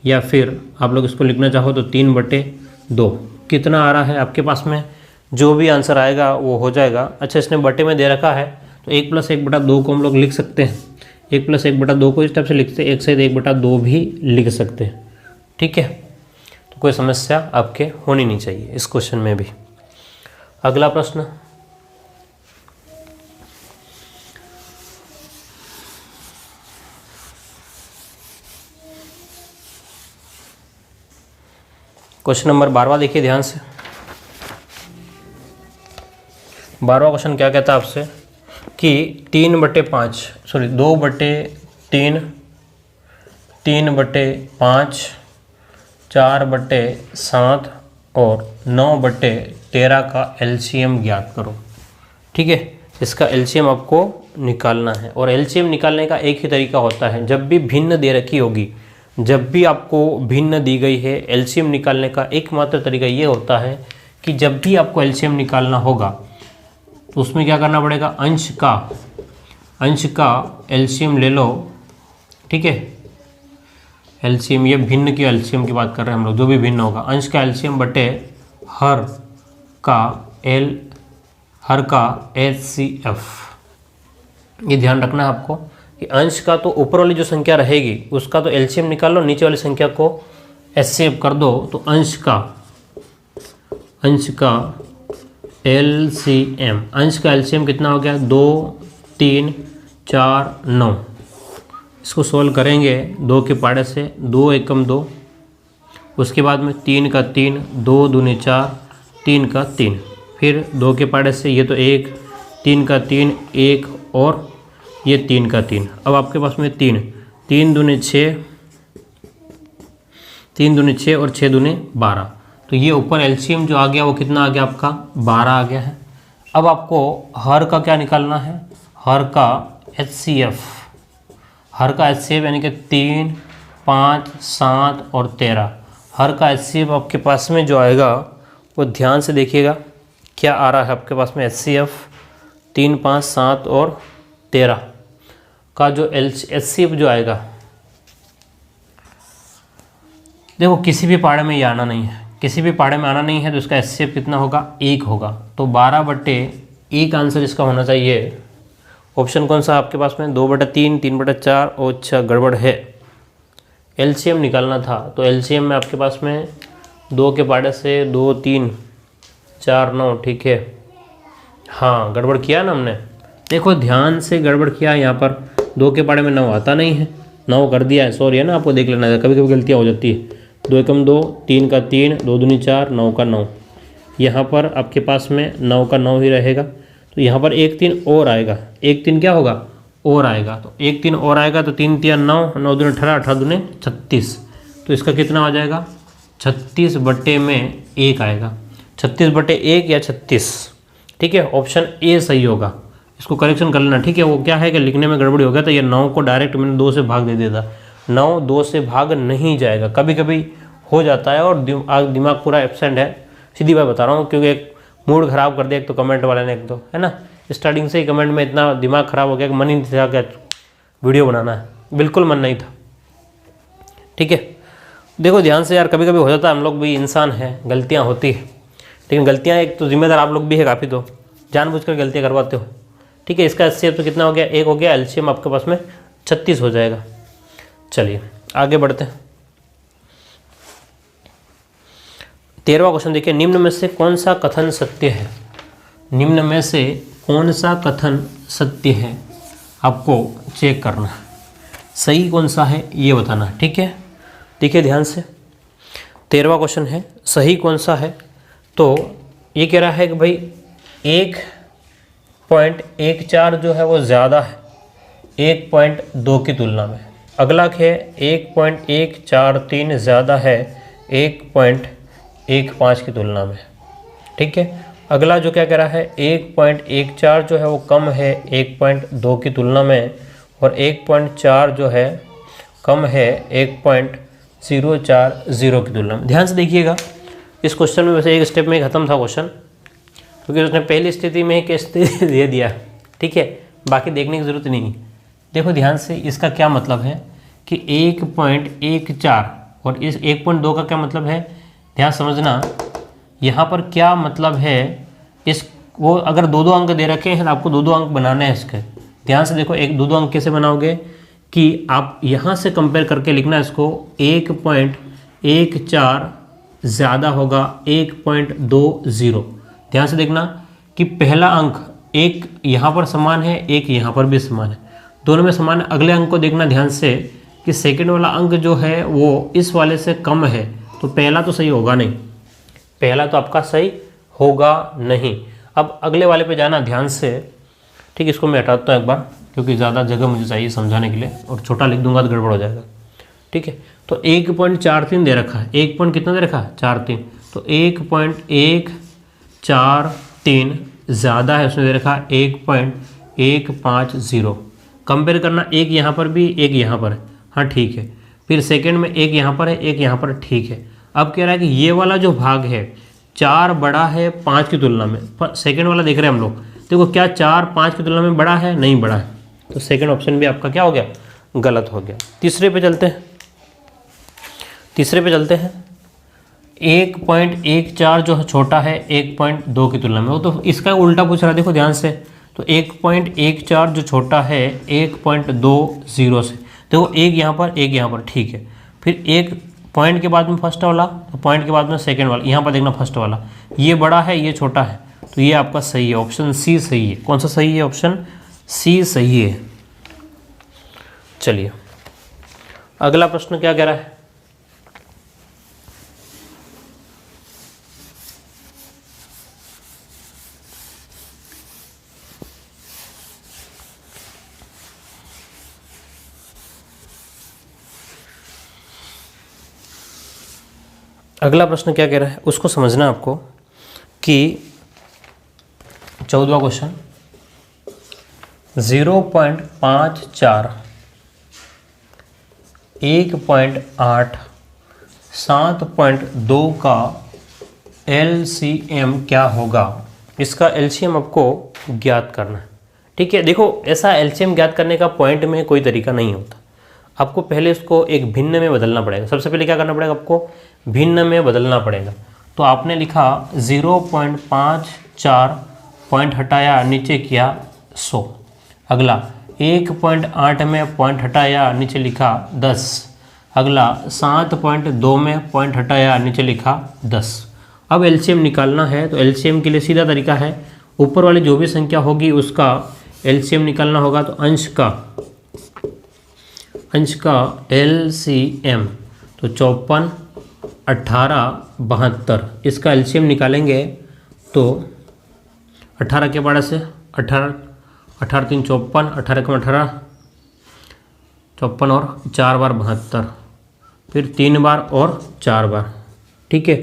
या फिर आप लोग इसको लिखना चाहो तो 3/2। कितना आ रहा है आपके पास में? जो भी आंसर आएगा वो हो जाएगा। अच्छा, इसने बटे में दे रखा है तो 1 + 1/2 को हम लोग लिख सकते हैं। 1 + 1/2 को इस टाइप से लिखते हैं, 1 सहित 1/2 भी लिख सकते हैं, ठीक है। तो कोई समस्या आपके होनी नहीं चाहिए इस क्वेश्चन में भी। अगला प्रश्न, क्वेश्चन नंबर 12वां देखिए ध्यान से। 12वां क्वेश्चन क्या कहता है आपसे कि 3/5 सॉरी 2/3, 3/5, 4/7 और 9/13 का एलसीएम ज्ञात करो, ठीक है। इसका एलसीएम आपको निकालना है, और एलसीएम निकालने का एक ही तरीका होता है, जब भी भिन्न दे रखी होगी, जब भी आपको भिन्न दी गई है, एलसीएम निकालने का एकमात्र तरीका ये होता है कि जब भी आपको एलसीएम निकालना होगा तो उसमें क्या करना पड़ेगा? अंश का एलसीएम ले लो, ठीक है। एलसीएम, ये भिन्न की एलसीएम की बात कर रहे हैं हम लोग, जो भी भिन्न होगा, अंश का एलसीएम बटे हर का एचसीएफ। ये ध्यान रखना है आपको कि अंश का तो ऊपर वाली जो संख्या रहेगी उसका तो एलसीएम निकाल लो, नीचे वाली संख्या को एचसीएफ कर दो, तो अंश का एलसीएम, अंश का एलसीएम कितना हो गया? 2, 3, 4, 9। इसको सोल्व करेंगे 2 के पाड़े से, 2 एकम 2, उसके बाद में 3 का 3, 2 दूनी 4, 3 का 3, फिर 2 के पाड़े से ये तो 1, 3 का 3, 1 और ये 3 का 3। अब आपके पास में 3 दूनी 6, 3 दूनी 6 और 6 दूनी 12, तो ये ऊपर एलसीएम जो आ गया वो कितना आ गया आपका? 12 आ गया है। अब आपको हर का क्या निकालना है? हर का एचसीएफ, यानी कि 3, 5, 7 और 13। हर का एचसीएफ आपके पास में जो आएगा वो ध्यान से देखिएगा क्या आ रहा है आपके पास में। एचसीएफ 3, 5, 7 और 13 का जो एचसीएफ जो आएगा, देखो किसी भी पाड़े में ये आना नहीं है, किसी भी पाड़े में आना नहीं है, तो इसका एचसीएफ कितना होगा? 1 होगा। तो 12/1 आंसर इसका होना चाहिए। ऑप्शन कौन सा आपके पास में? 2/3, 3/4 और 6 गड़बड़ है। एलसीएम निकालना था, तो एलसीएम में आपके पास में 2 के पाड़े से 2, 3, 4, 9, ठीक है। हाँ, गड़बड़ किया ना हमने, देखो ध्यान से गड़बड़ किया। यहाँ पर 2 के पाड़े में 9 आता नहीं है, 9 कर दिया है, सॉरी है ना, आपको देख लेना है, कभी कभी गलतियाँ हो जाती है। 2 एकम 2, 3 का 3, 2 दूनी 4, 9 का 9। यहाँ पर आपके पास में 9 का 9 ही रहेगा, तो यहाँ पर 1 3 और आएगा, 1 3 क्या होगा? और आएगा, तो 1 3 और आएगा, तो 3 3 9, 9 दूनी 18, 18 दूनी 36, तो इसका कितना आ जाएगा? 36/1 आएगा, 36/1 या 36, ठीक है। ऑप्शन ए सही होगा, इसको करेक्शन कर लेना, ठीक है। वो क्या है कि लिखने में गड़बड़ी हो गया, तो ये 9 को डायरेक्ट मैंने 2 से भाग दे देता, 9 2 से भाग नहीं जाएगा, कभी कभी हो जाता है, और दिमाग पूरा एब्सेंट है, सीधी बात बता रहा हूँ, क्योंकि एक मूड ख़राब कर दिया एक तो कमेंट वाले ने, एक तो है ना, स्टार्टिंग से ही कमेंट में इतना दिमाग ख़राब हो गया कि मन ही नहीं था क्या वीडियो बनाना है, बिल्कुल मन नहीं था, ठीक है। देखो ध्यान से यार, कभी कभी हो जाता है, हम लोग भी इंसान हैं, गलतियाँ होती है, लेकिन गलतियाँ एक तो जिम्मेदार आप लोग भी है काफ़ी, तो जानबूझकर गलतियाँ करवाते हो। ठीक है, इसका एचसीएफ तो कितना हो गया, 1 हो गया, एलसीएम आपके पास में 36 हो जाएगा। चलिए आगे बढ़ते हैं। 13वां क्वेश्चन देखिए, निम्न में से कौन सा कथन सत्य है? निम्न में से कौन सा कथन सत्य है, आपको चेक करना है, सही कौन सा है ये बताना। ठीक है, देखिए ध्यान से, 13वां क्वेश्चन है सही कौन सा है। तो ये कह रहा है कि भाई 1.14 जो है वो ज़्यादा है 1.2 की तुलना में। अगला है 1.143 ज़्यादा है 1.15 की तुलना में। ठीक है, अगला जो क्या कह रहा है 1.14 जो है वो कम है 1.2 की तुलना में, और 1.4 जो है कम है 1.040 की तुलना में। ध्यान से देखिएगा, इस क्वेश्चन में वैसे एक स्टेप में ख़त्म था क्वेश्चन, क्योंकि उसने पहली स्थिति में एक स्थिति दे दिया। ठीक है, बाकी देखने की ज़रूरत नहीं। देखो ध्यान से, इसका क्या मतलब है कि 1.14 और इस 1.2 का क्या मतलब है, ध्यान समझना। यहाँ पर क्या मतलब है, इस वो अगर 2-2 अंक दे रखे हैं, आपको 2-2 अंक बनाने हैं इसके। ध्यान से देखो, 1-2 अंक कैसे बनाओगे कि आप यहाँ से कंपेयर करके लिखना इसको, 1.14 ज़्यादा होगा 1.20। ध्यान से देखना कि पहला अंक एक यहाँ पर समान है, एक यहाँ पर भी समान है, दोनों में समान है। अगले अंक को देखना ध्यान से कि सेकंड वाला अंक जो है वो इस वाले से कम है, तो पहला तो सही होगा नहीं, पहला तो आपका सही होगा नहीं। अब अगले वाले पे जाना ध्यान से। ठीक, इसको मैं हटाता हूँ एक बार, क्योंकि ज़्यादा जगह मुझे चाहिए समझाने के लिए, और छोटा लिख दूंगा तो गड़बड़ हो जाएगा। ठीक है, तो 1.43 दे रखा है, 1 पॉइंट कितना दे रखा है 43, तो 1.143 ज़्यादा है, उसने दे रखा 1.150। कंपेयर करना, एक यहाँ पर भी एक यहाँ पर है, हाँ ठीक है। फिर सेकंड में एक यहाँ पर है, एक यहाँ पर, ठीक है। अब कह रहा है कि ये वाला जो भाग है 4 बड़ा है 5 की तुलना में। सेकंड वाला देख रहे हैं हम लोग, देखो क्या 4 5 की तुलना में बड़ा है, नहीं बड़ा है, तो सेकंड ऑप्शन भी आपका क्या हो गया, गलत हो गया। तीसरे पे चलते हैं, 1.14 जो है छोटा है 1.2 की तुलना में, वो तो इसका उल्टा पूछ रहा है। देखो ध्यान से, तो 1.14 जो छोटा है 1.20 से, देखो एक यहाँ पर एक यहाँ पर, ठीक है। फिर एक पॉइंट के बाद में फर्स्ट वाला, तो पॉइंट के बाद में सेकंड वाला, यहाँ पर देखना फर्स्ट वाला, ये बड़ा है ये छोटा है, तो ये आपका सही है, ऑप्शन सी सही है। कौन सा सही है, ऑप्शन सी सही है। चलिए अगला प्रश्न क्या कह रहा है, अगला प्रश्न क्या कह रहा है उसको समझना आपको, कि 14वां क्वेश्चन 0.54 1.8 7.2 का LCM क्या होगा। इसका LCM आपको ज्ञात करना है। ठीक है, देखो ऐसा LCM ज्ञात करने का पॉइंट में कोई तरीका नहीं होता, आपको पहले इसको एक भिन्न में बदलना पड़ेगा। सबसे पहले क्या करना पड़ेगा, आपको भिन्न में बदलना पड़ेगा। तो आपने लिखा 0.54 पॉइंट हटाया, नीचे किया 100। अगला 1.8 में पॉइंट हटाया, नीचे लिखा 10। अगला 7.2 में पॉइंट हटाया, नीचे लिखा 10। अब LCM निकालना है, तो LCM के लिए सीधा तरीका है, ऊपर वाली जो भी संख्या होगी उसका LCM निकालना होगा। तो अंश का LCM, तो 54 18 72, इसका LCM निकालेंगे तो 18 के बारे से 18 3 54, 18 कम 18 54, और 4 बार 72, फिर 3 बार और 4 बार। ठीक है,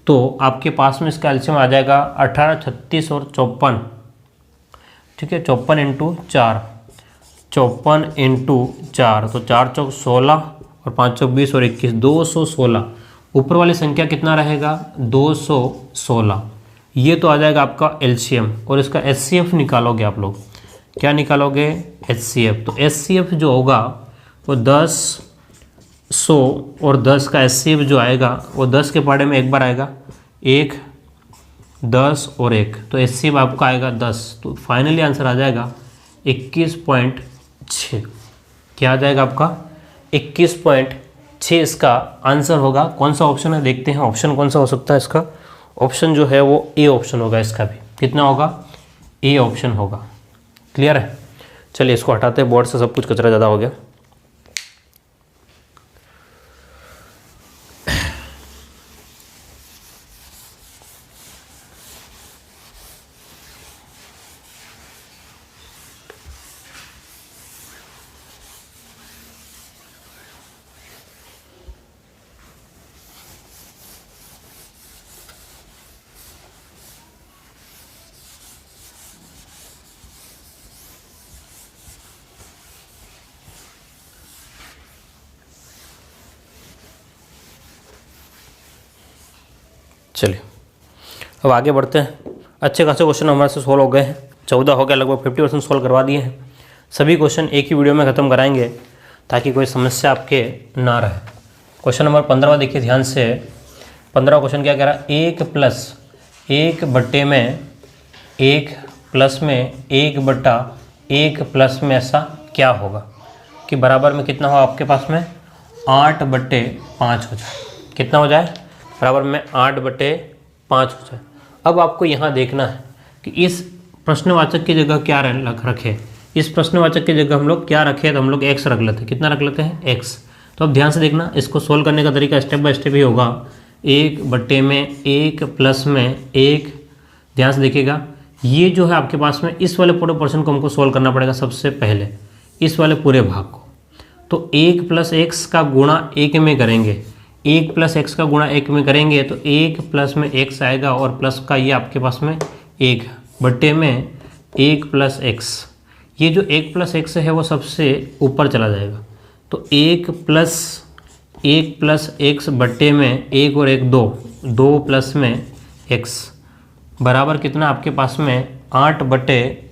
तो आपके पास में इसका LCM आ जाएगा 18 36 और 54। ठीक है, 54 इंटू 4, 54 इंटू 4, तो 4 चौक 16 और 5 चौक 20 और 21, 216। ऊपर वाली संख्या कितना रहेगा, 216। ये तो आ जाएगा आपका LCM, और इसका HCF निकालोगे आप लोग। क्या निकालोगे, HCF। तो HCF जो होगा वो 10 100 और 10 का HCF जो आएगा वो 10 के पहाड़े में एक बार आएगा, 1, 10 और 1, तो HCF आपका आएगा 10। तो फाइनली आंसर आ जाएगा 21.6। क्या आ जाएगा आपका 21.6 इसका आंसर होगा। कौन सा ऑप्शन है देखते हैं, ऑप्शन कौन सा हो सकता है इसका। ऑप्शन जो है वो ए ऑप्शन होगा इसका भी। कितना होगा, ए ऑप्शन होगा। क्लियर है। चलिए इसको हटाते हैं बोर्ड से, सब कुछ कचरा ज़्यादा हो गया। चलिए अब आगे बढ़ते हैं। अच्छे खासे क्वेश्चन हमारे से सोल्व हो गए हैं, 14 हो गया, लगभग 50% सोल्व करवा दिए हैं। सभी क्वेश्चन एक ही वीडियो में ख़त्म कराएंगे ताकि कोई समस्या आपके ना रहे। क्वेश्चन नंबर 15 देखिए ध्यान से। 15 क्वेश्चन क्या कह रहा है, 1 + 1 बट्टे में 1 प्लस में 1 बट्टा 1 प्लस में ऐसा क्या होगा कि बराबर में कितना हो आपके पास में 8/5 हो जाए। कितना हो जाए, बराबर में 8/5 हो जाए। अब आपको यहाँ देखना है कि इस प्रश्नवाचक की जगह क्या रखे। इस प्रश्नवाचक की जगह हम लोग क्या रखे, तो हम लोग x रख लेते हैं। कितना रख लेते हैं, x। तो अब ध्यान से देखना, इसको सोल्व करने का तरीका स्टेप बाय स्टेप ही होगा। 1/1 प्लस में 1, ध्यान से देखिएगा, ये जो है आपके पास में इस वाले पूरे पोर्शन को हमको सोल्व करना पड़ेगा सबसे पहले, इस वाले पूरे भाग को। तो 1 + x का गुणा 1 में करेंगे, 1 + x का गुणा 1 में करेंगे तो 1 प्लस में x आएगा और प्लस का ये आपके पास में 1 बट्टे में 1 + x। ये जो 1 + x है वो सबसे ऊपर चला जाएगा। तो 1 + x बट्टे में 1 और 1 2, 2 प्लस में x बराबर कितना आपके पास में 8 बटे,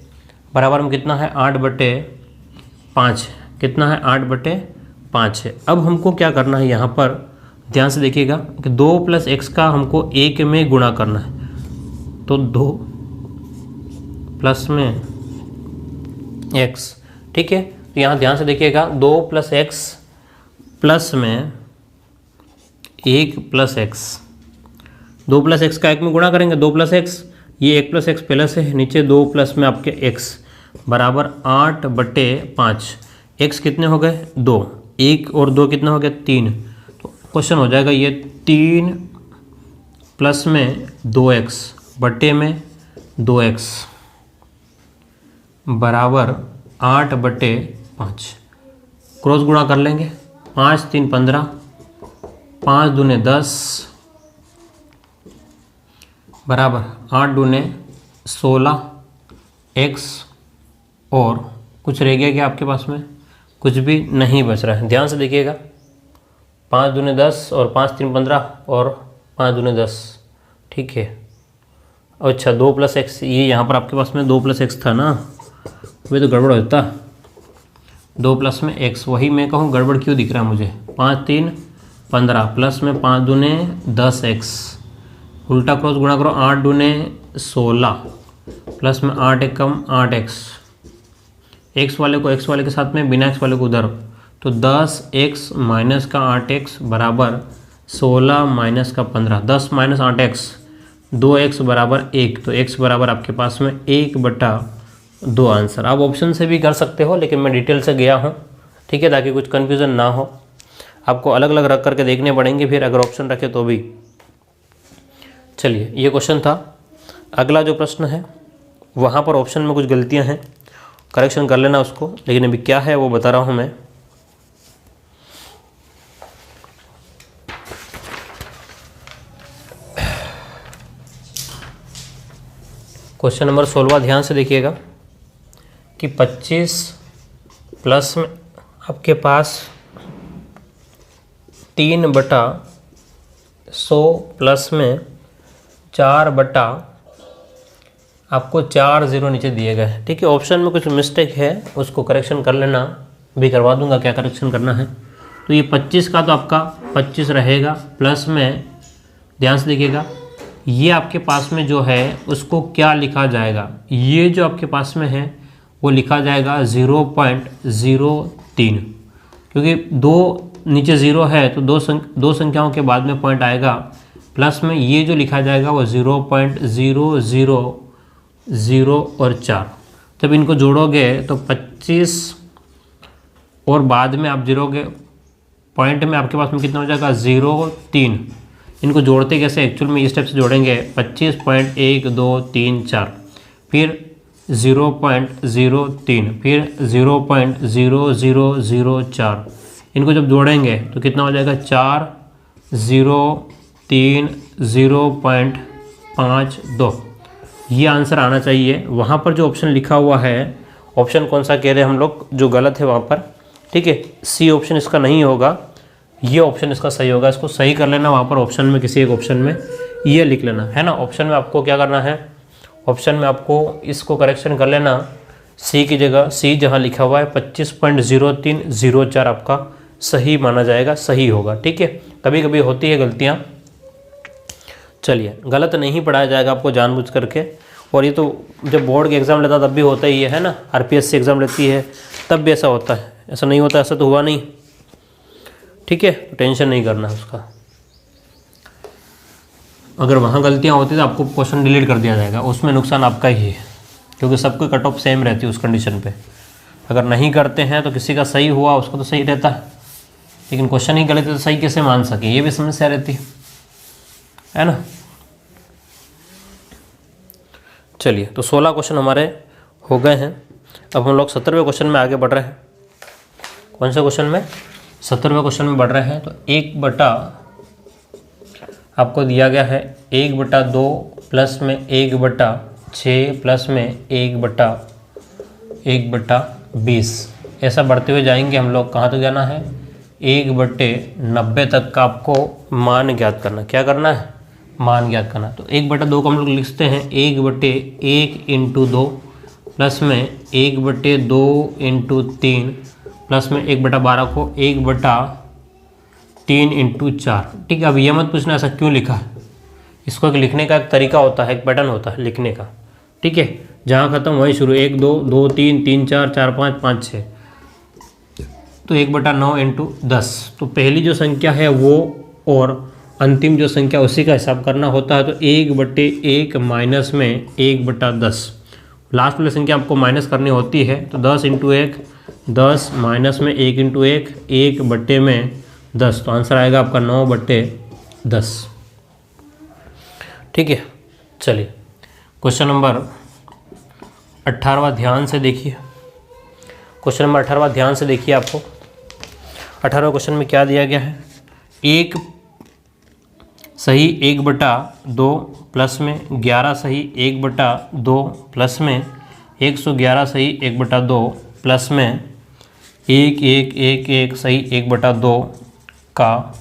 बराबर में कितना है 8/5। कितना है 8/5 है। अब हमको क्या करना है यहाँ पर, ध्यान से देखिएगा कि 2 + x का हमको 1 में गुणा करना है। तो 2 प्लस में x, ठीक है। तो यहाँ ध्यान से देखिएगा 2 + x प्लस में 1 + x, 2 + x का 1 में गुणा करेंगे, 2 + x, ये 1 + x पहले से है, नीचे 2 प्लस में आपके x बराबर 8/5। x कितने हो गए 2, 1 और 2 कितना हो गया 3। तो क्वेश्चन हो जाएगा ये 3 प्लस में 2x बट्टे में 2x बराबर 8/5। क्रॉस गुणा कर लेंगे, 5 × 3 = 15, 5 दूने 10 बराबर 8 दूने 16 x, और कुछ रह गया क्या आपके पास में, कुछ भी नहीं बच रहा है। ध्यान से देखिएगा, 5 दूने 10 और 5 × 3 = 15 और 5 दूने 10, ठीक है। अच्छा 2 + x, ये यहाँ पर आपके पास में 2 + x था ना, वे तो गड़बड़ होता, 2 प्लस में x, वही मैं कहूँ गड़बड़ क्यों दिख रहा है मुझे। 5 × 3 = 15 प्लस में 5 दूने 10x, उल्टा क्रॉस गुणा करो, 8 दूने 16 प्लस में 8 × 1 = 8x, x वाले को x वाले के साथ में, बिना x वाले को उधर, तो 10x माइनस का 8x बराबर 16 माइनस का 15, 10 माइनस 8x, 2x बराबर 1, तो x बराबर आपके पास में 1/2 आंसर। आप ऑप्शन से भी कर सकते हो, लेकिन मैं डिटेल से गया हूँ, ठीक है, ताकि कुछ कन्फ्यूज़न ना हो। आपको अलग अलग रख करके देखने पड़ेंगे फिर, अगर ऑप्शन रखे तो भी। चलिए ये क्वेश्चन था। अगला जो प्रश्न है वहाँ पर ऑप्शन में कुछ गलतियाँ हैं, करेक्शन कर लेना उसको, लेकिन अभी क्या है वो बता रहा हूँ मैं। क्वेश्चन नंबर 16 ध्यान से देखिएगा कि 25 प्लस में आपके पास 3/100 प्लस में 4/ आपको 4 0 नीचे दिए गए हैं, ठीक है। ऑप्शन में कुछ मिस्टेक है, उसको करेक्शन कर लेना, भी करवा दूंगा क्या करेक्शन करना है। तो ये 25 का तो आपका 25 रहेगा, प्लस में ध्यान से देखिएगा ये आपके पास में जो है उसको क्या लिखा जाएगा, ये जो आपके पास में है वो लिखा जाएगा 0.03, क्योंकि दो नीचे ज़ीरो है तो दो संख्याओं के बाद में पॉइंट आएगा, प्लस में ये जो लिखा जाएगा वो 0.000 और 4। जब इनको जोड़ोगे तो 25 और बाद में आप जोड़ोगे पॉइंट में आपके पास में कितना हो जाएगा 0.3। इनको जोड़ते कैसे, एक्चुअल में इस टाइप से जोड़ेंगे 25.1234, फिर 0.03, फिर 0.0004। इनको जब जोड़ेंगे तो कितना हो जाएगा 4030.52। ये आंसर आना चाहिए। वहाँ पर जो ऑप्शन लिखा हुआ है, ऑप्शन कौन सा कह रहे हैं हम लोग, जो गलत है वहाँ पर, ठीक है, सी ऑप्शन इसका नहीं होगा, ये ऑप्शन इसका सही होगा। इसको सही कर लेना, वहाँ पर ऑप्शन में किसी एक ऑप्शन में ये लिख लेना है ना। ऑप्शन में आपको क्या करना है, ऑप्शन में आपको इसको करेक्शन कर लेना, सी की जगह सी जहाँ लिखा हुआ है 25.0304 आपका सही माना जाएगा, सही होगा, ठीक है। कभी कभी होती है गलतियाँ, चलिए गलत नहीं पढ़ाया जाएगा आपको जानबूझ करके। और ये तो जब बोर्ड के एग्ज़ाम लेता तब भी होता ही है ना, आरपीएससी एग्ज़ाम लेती है तब भी ऐसा होता है, ऐसा नहीं होता, ऐसा तो हुआ नहीं, ठीक है, टेंशन नहीं करना उसका। अगर वहाँ गलतियाँ होती तो आपको क्वेश्चन डिलीट कर दिया जाएगा, उसमें नुकसान आपका ही है, क्योंकि सबको कट ऑफ सेम रहती है उस कंडीशन पे। अगर नहीं करते हैं तो किसी का सही हुआ उसको तो सही रहता है, लेकिन क्वेश्चन ही गलत है तो सही कैसे मान सके, ये भी समस्या रहती है ना। चलिए, तो 16 क्वेश्चन हमारे हो गए हैं। अब हम लोग 17वें क्वेश्चन में आगे बढ़ रहे हैं। कौन से क्वेश्चन में, 17वें क्वेश्चन में बढ़ रहे हैं। तो 1/, आपको दिया गया है 1/2 प्लस में 1/6 प्लस में 1/20। ऐसा बढ़ते हुए जाएंगे हम लोग, कहाँ तक जाना है 1/90 तक का आपको मान ज्ञात करना। क्या करना है, मान ज्ञात करना। तो 1/2 को हम लोग लिखते हैं 1/1 × 2 प्लस में 1/2 × 3 प्लस में 1/12 को 1/3 × 4। ठीक है, अब ये मत पूछना ऐसा क्यों लिखा है, इसको एक लिखने का एक तरीका होता है, एक पैटर्न होता है लिखने का, ठीक है। जहाँ ख़त्म वहीं शुरू, 1 2 2 3 3 4 4 5 5 6, तो 1/9 × 10। तो पहली जो संख्या है वो और अंतिम जो संख्या उसी का हिसाब करना होता है। तो 1/1 माइनस में 1/10, लास्ट वाली संख्या आपको माइनस करनी होती है। तो 10 × 1 10 माइनस में 1 × 1 1 में 10, तो आंसर आएगा आपका 9/10, ठीक है। चलिए क्वेश्चन नंबर 18वां ध्यान से देखिए। क्वेश्चन नंबर 18वां ध्यान से देखिए। आपको 18वें क्वेश्चन में क्या दिया गया है, एक सही 1/2 प्लस में 11 सही 1/2 प्लस में 111 सही 1/2 प्लस में 1 1 1 1 सही 1/2 का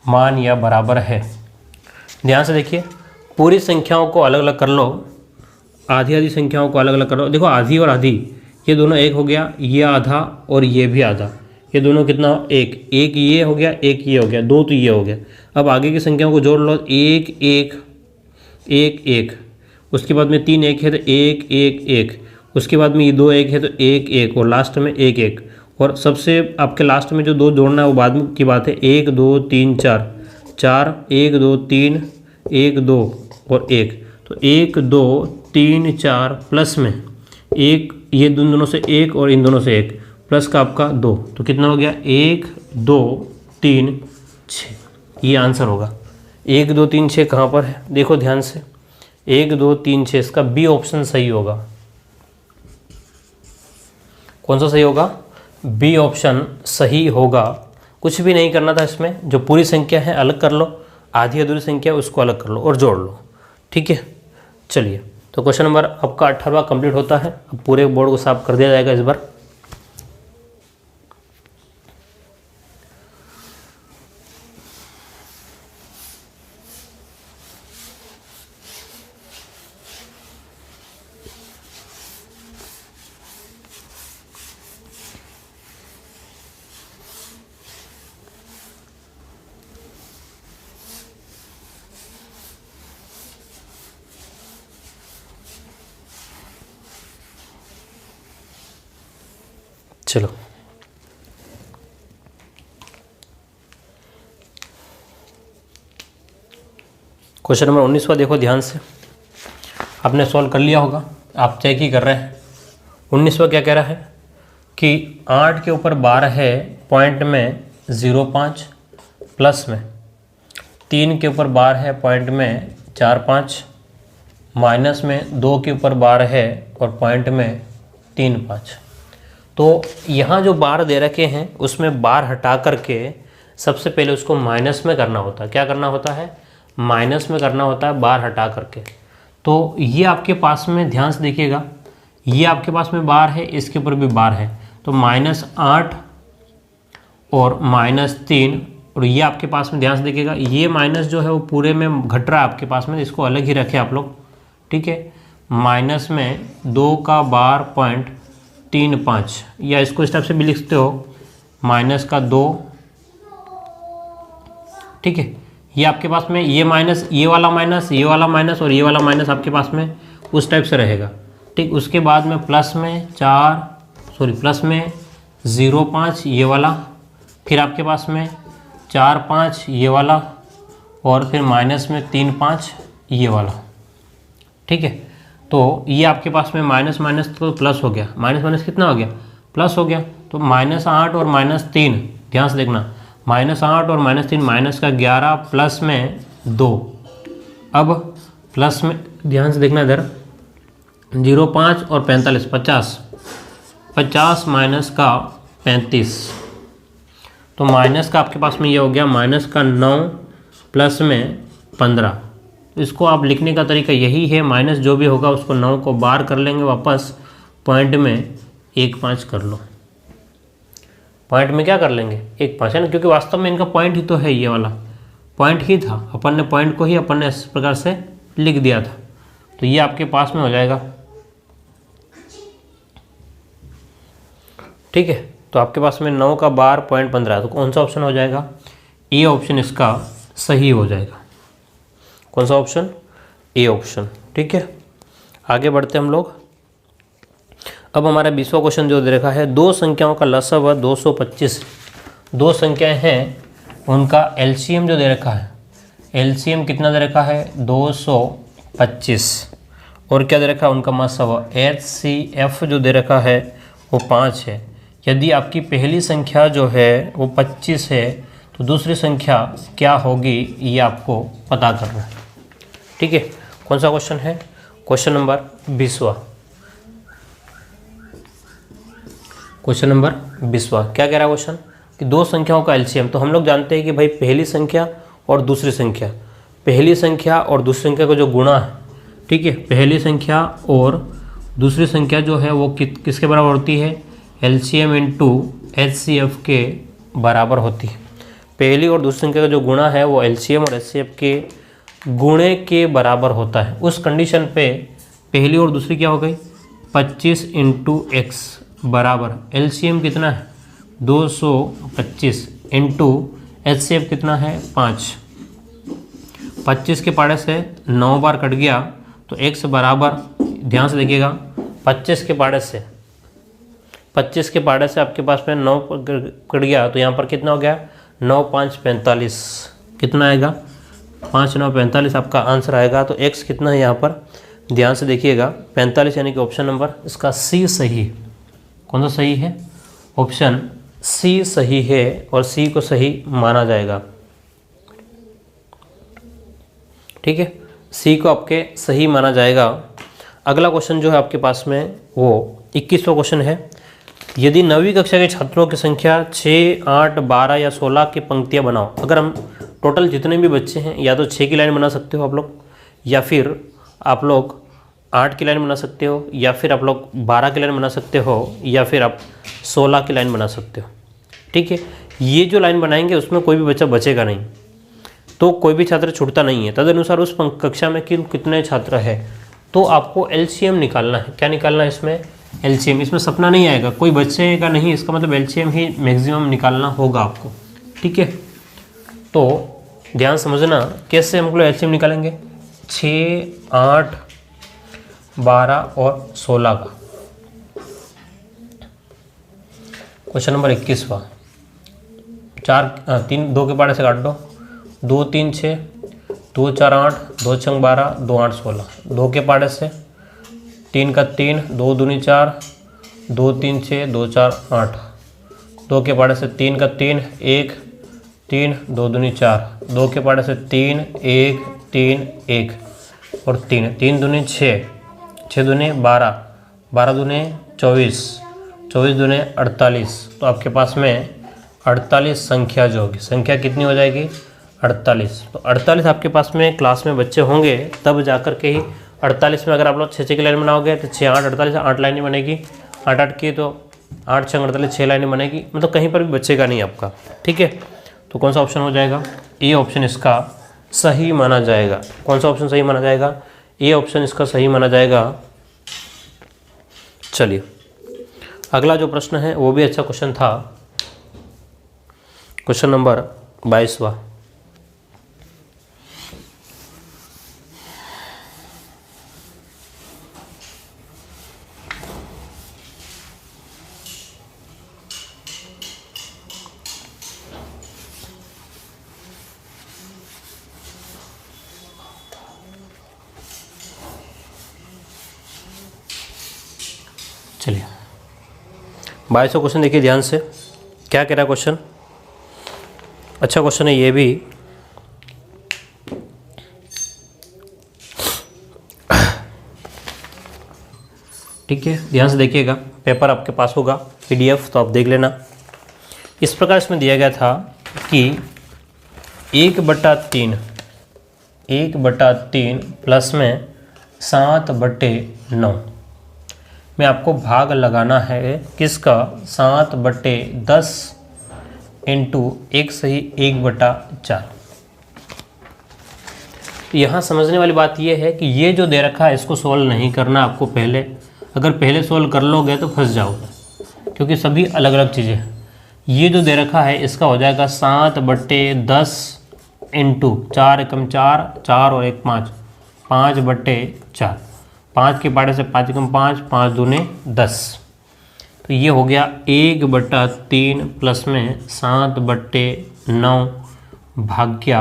मान या बराबर है। ध्यान से देखिए, पूरी संख्याओं को अलग अलग कर लो, आधी आधी संख्याओं को अलग अलग कर लो। देखो आधी और आधी ये दोनों एक हो गया, ये आधा और ये भी आधा, ये दोनों कितना, एक एक ये हो गया, एक ये हो गया, दो तो ये हो गया। अब आगे की संख्याओं को जोड़ लो, 1 1 1 1, उसके बाद में 3 1 है तो 1 1 1, उसके बाद में ये 2 1 है तो 1 1, और लास्ट में 1 1, और सबसे आपके लास्ट में जो 2 जोड़ना है वो बाद में की बात है। 1 2 3 4 4 1 2 3 1 2 और 1, तो 1 2 3 4 प्लस में 1, ये दोनों से 1 और इन दोनों से 1 प्लस का आपका 2, तो कितना हो गया 1 2 3 6, ये आंसर होगा। 1 2 3 6 कहाँ पर है, देखो ध्यान से, 1 2 3 6, इसका बी ऑप्शन सही होगा। कौन सा सही होगा, बी ऑप्शन सही होगा। कुछ भी नहीं करना था इसमें, जो पूरी संख्या है अलग कर लो, आधी अधूरी संख्या है उसको अलग कर लो और जोड़ लो, ठीक है। चलिए, तो क्वेश्चन नंबर आपका 18वां कंप्लीट होता है। अब पूरे बोर्ड को साफ कर दिया जाएगा इस बार। चलो क्वेश्चन नंबर 19वां देखो ध्यान से, आपने सॉल्व कर लिया होगा, आप चेक ही कर रहे हैं। 19वां क्या कह रहा है कि 8 के ऊपर 12 है पॉइंट में 0.5 प्लस में 3 के ऊपर 12 है पॉइंट में 4.5 माइनस में 2 के ऊपर 12 है और पॉइंट में 3.5। तो यहाँ जो बार दे रखे हैं उसमें बार हटा करके सबसे पहले उसको माइनस में करना होता है। क्या करना होता है? माइनस में करना होता है बार हटा करके। तो ये आपके पास में ध्यान से देखिएगा, ये आपके पास में बार है, इसके ऊपर भी बार है, तो -8 और -3, और ये आपके पास में ध्यान से देखिएगा ये माइनस जो है वो पूरे में घट रहा है आपके पास में, इसको अलग ही रखें आप लोग, ठीक है। माइनस में 2 का बार पॉइंट 3.5, या इसको इस टाइप से भी लिखते हो -2, ठीक है। ये आपके पास में ये माइनस, ये वाला माइनस, ये वाला माइनस और ये वाला माइनस आपके पास में उस टाइप से रहेगा, ठीक। उसके बाद में प्लस में 0.5 ये वाला, फिर आपके पास में 4.5 ये वाला, और फिर माइनस में 3.5 ये वाला, ठीक है। तो ये आपके पास में माइनस माइनस तो प्लस हो गया, माइनस माइनस कितना हो गया? प्लस हो गया। तो -8 और -3, ध्यान से देखना, -8 और -3, माइनस का 11 प्लस में 2, अब प्लस में ध्यान से देखना इधर 0.5 और 45, 50 माइनस का 35, तो माइनस का आपके पास में ये हो गया -9 प्लस में 15। इसको आप लिखने का तरीका यही है, माइनस जो भी होगा उसको 9 को बार कर लेंगे वापस, पॉइंट में 1.5 कर लो, पॉइंट में क्या कर लेंगे 1.5, है ना, क्योंकि वास्तव में इनका पॉइंट ही तो है, ये वाला पॉइंट ही था, अपन ने पॉइंट को ही अपन ने इस प्रकार से लिख दिया था। तो ये आपके पास में हो जाएगा, ठीक है। तो आपके पास में 9 का बार पॉइंट 15, तो कौन सा ऑप्शन हो जाएगा? ए ऑप्शन इसका सही हो जाएगा। कौन सा ऑप्शन? ए ऑप्शन, ठीक है। आगे बढ़ते हम लोग। अब हमारा 20वां क्वेश्चन जो दे रखा है, दो संख्याओं का लसाव 225, दो संख्याएं हैं उनका एलसीएम जो दे रखा है, एलसीएम कितना दे रखा है? 225, और क्या दे रखा है उनका मसाव HCF जो दे रखा है वो 5 है। यदि आपकी पहली संख्या जो है वो 25 है तो दूसरी संख्या क्या होगी ये आपको पता करना है, ठीक है। कौन सा क्वेश्चन है? क्वेश्चन नंबर 20वां। क्वेश्चन नंबर 20वां क्या कह रहा है क्वेश्चन कि दो संख्याओं का एलसीएम। तो हम लोग जानते हैं कि भाई पहली संख्या और दूसरी संख्या, पहली संख्या और दूसरी संख्या का जो गुणा है, ठीक है, पहली संख्या और दूसरी संख्या जो है वो किसके बराबर होती है? एलसीएम इंटू HCF के बराबर होती है। पहली और दूसरी संख्या का जो गुणा है वो एलसीएम और HCF के गुणे के बराबर होता है। उस कंडीशन पे पहली और दूसरी क्या हो गई? 25 इंटू एक्स बराबर एलसीएम कितना है? 225 इंटू HCF कितना है? 5। 25 के पाड़े से 9 बार कट गया तो x बराबर, ध्यान से देखिएगा, 25 के पाड़े से आपके पास में 9 कट गया तो यहाँ पर कितना हो गया? 9 5 45, कितना आएगा? 5 9 45 आपका आंसर आएगा। तो x कितना है यहाँ पर? ध्यान से देखिएगा 45, यानी कि ऑप्शन नंबर इसका सी सही है। कौन सा सही है? ऑप्शन सी सही है और सी को सही माना जाएगा, ठीक है, सी को आपके सही माना जाएगा। अगला क्वेश्चन जो है आपके पास में वो 21वां क्वेश्चन है। यदि 9वीं कक्षा के छात्रों की संख्या 6, 8, 12 या 16 की पंक्तियां बनाओ। अगर हम टोटल जितने भी बच्चे हैं, या तो 6 की लाइन बना सकते हो आप लोग, या फिर आप लोग 8 की लाइन बना सकते हो, या फिर आप लोग 12 की लाइन बना सकते हो, या फिर आप 16 की लाइन बना सकते हो, ठीक है। ये जो लाइन बनाएंगे उसमें कोई भी बच्चा बचेगा नहीं, तो कोई भी छात्र छूटता नहीं है। तदनुसार उस कक्षा में कितने छात्र है, तो आपको एलसीएम निकालना है। क्या निकालना है इसमें? एलसीएम। इसमें सपना नहीं आएगा, कोई बचेगा नहीं, इसका मतलब एलसीएम ही मैक्सिमम निकालना होगा आपको, ठीक है। तो ध्यान समझना कैसे हम लोग एलसीएम निकालेंगे। 6, 8, 12 और 16 का क्वेश्चन नंबर 21वां, 3 2 के पाड़े से काट दो, 2 3 6, 2 4 8, 2 6 12, 2 8 16, 2 के पाड़े से 3 का 3, 2 दूनी 4, 2 3 6, 2 4 8, 2 के पाड़े से 3 का 3, 1 3, 2 दूनी 4, 2 के पाड़े से 3 1 3 1 और 3, 3 दूनी 6, 6 दूनी 12, 12 दूनी 24, 24 दूनी 48। तो आपके पास में 48 संख्या जो होगी, संख्या कितनी हो जाएगी? 48। तो 48 आपके पास में क्लास में बच्चे होंगे तब जाकर के ही 48 में अगर आप लोग 6 6 की लाइन बनाओगे तो 6 8 48, 8 लाइनें बनेगी, 8 8 की तो 8 6 48, 6 लाइनें बनेगी, मतलब कहीं पर भी बचेगा नहीं आपका। ठीक है, तो कौन सा ऑप्शन हो जाएगा? ए ऑप्शन इसका सही माना जाएगा। कौन सा ऑप्शन सही माना जाएगा? ए ऑप्शन इसका सही माना जाएगा। चलिए अगला जो प्रश्न है वो भी अच्छा क्वेश्चन था, क्वेश्चन नंबर 22वां। चलिए 22वां क्वेश्चन देखिए ध्यान से, क्या कह रहा है क्वेश्चन? अच्छा क्वेश्चन है ये भी। ठीक है, ध्यान से देखिएगा, पेपर आपके पास होगा PDF, तो आप देख लेना। इस प्रकार इसमें दिया गया था कि 1/3 प्लस में 7/9 में आपको भाग लगाना है किसका? 7/10 इंटू 1 सही 1/4। यहाँ समझने वाली बात यह है कि ये जो दे रखा है इसको सोल्व नहीं करना आपको पहले। अगर पहले सोल्व कर लोगे तो फंस जाओगे, क्योंकि सभी अलग अलग चीज़ें हैं। ये जो दे रखा है इसका हो जाएगा 7/10 इंटू 4 एकम 4, 4 और 1 5, 5/4। 5 के पाड़े से 5 एकम 5, 5 दूने 10। तो ये हो गया 1/3 प्लस में 7/9 भाग्या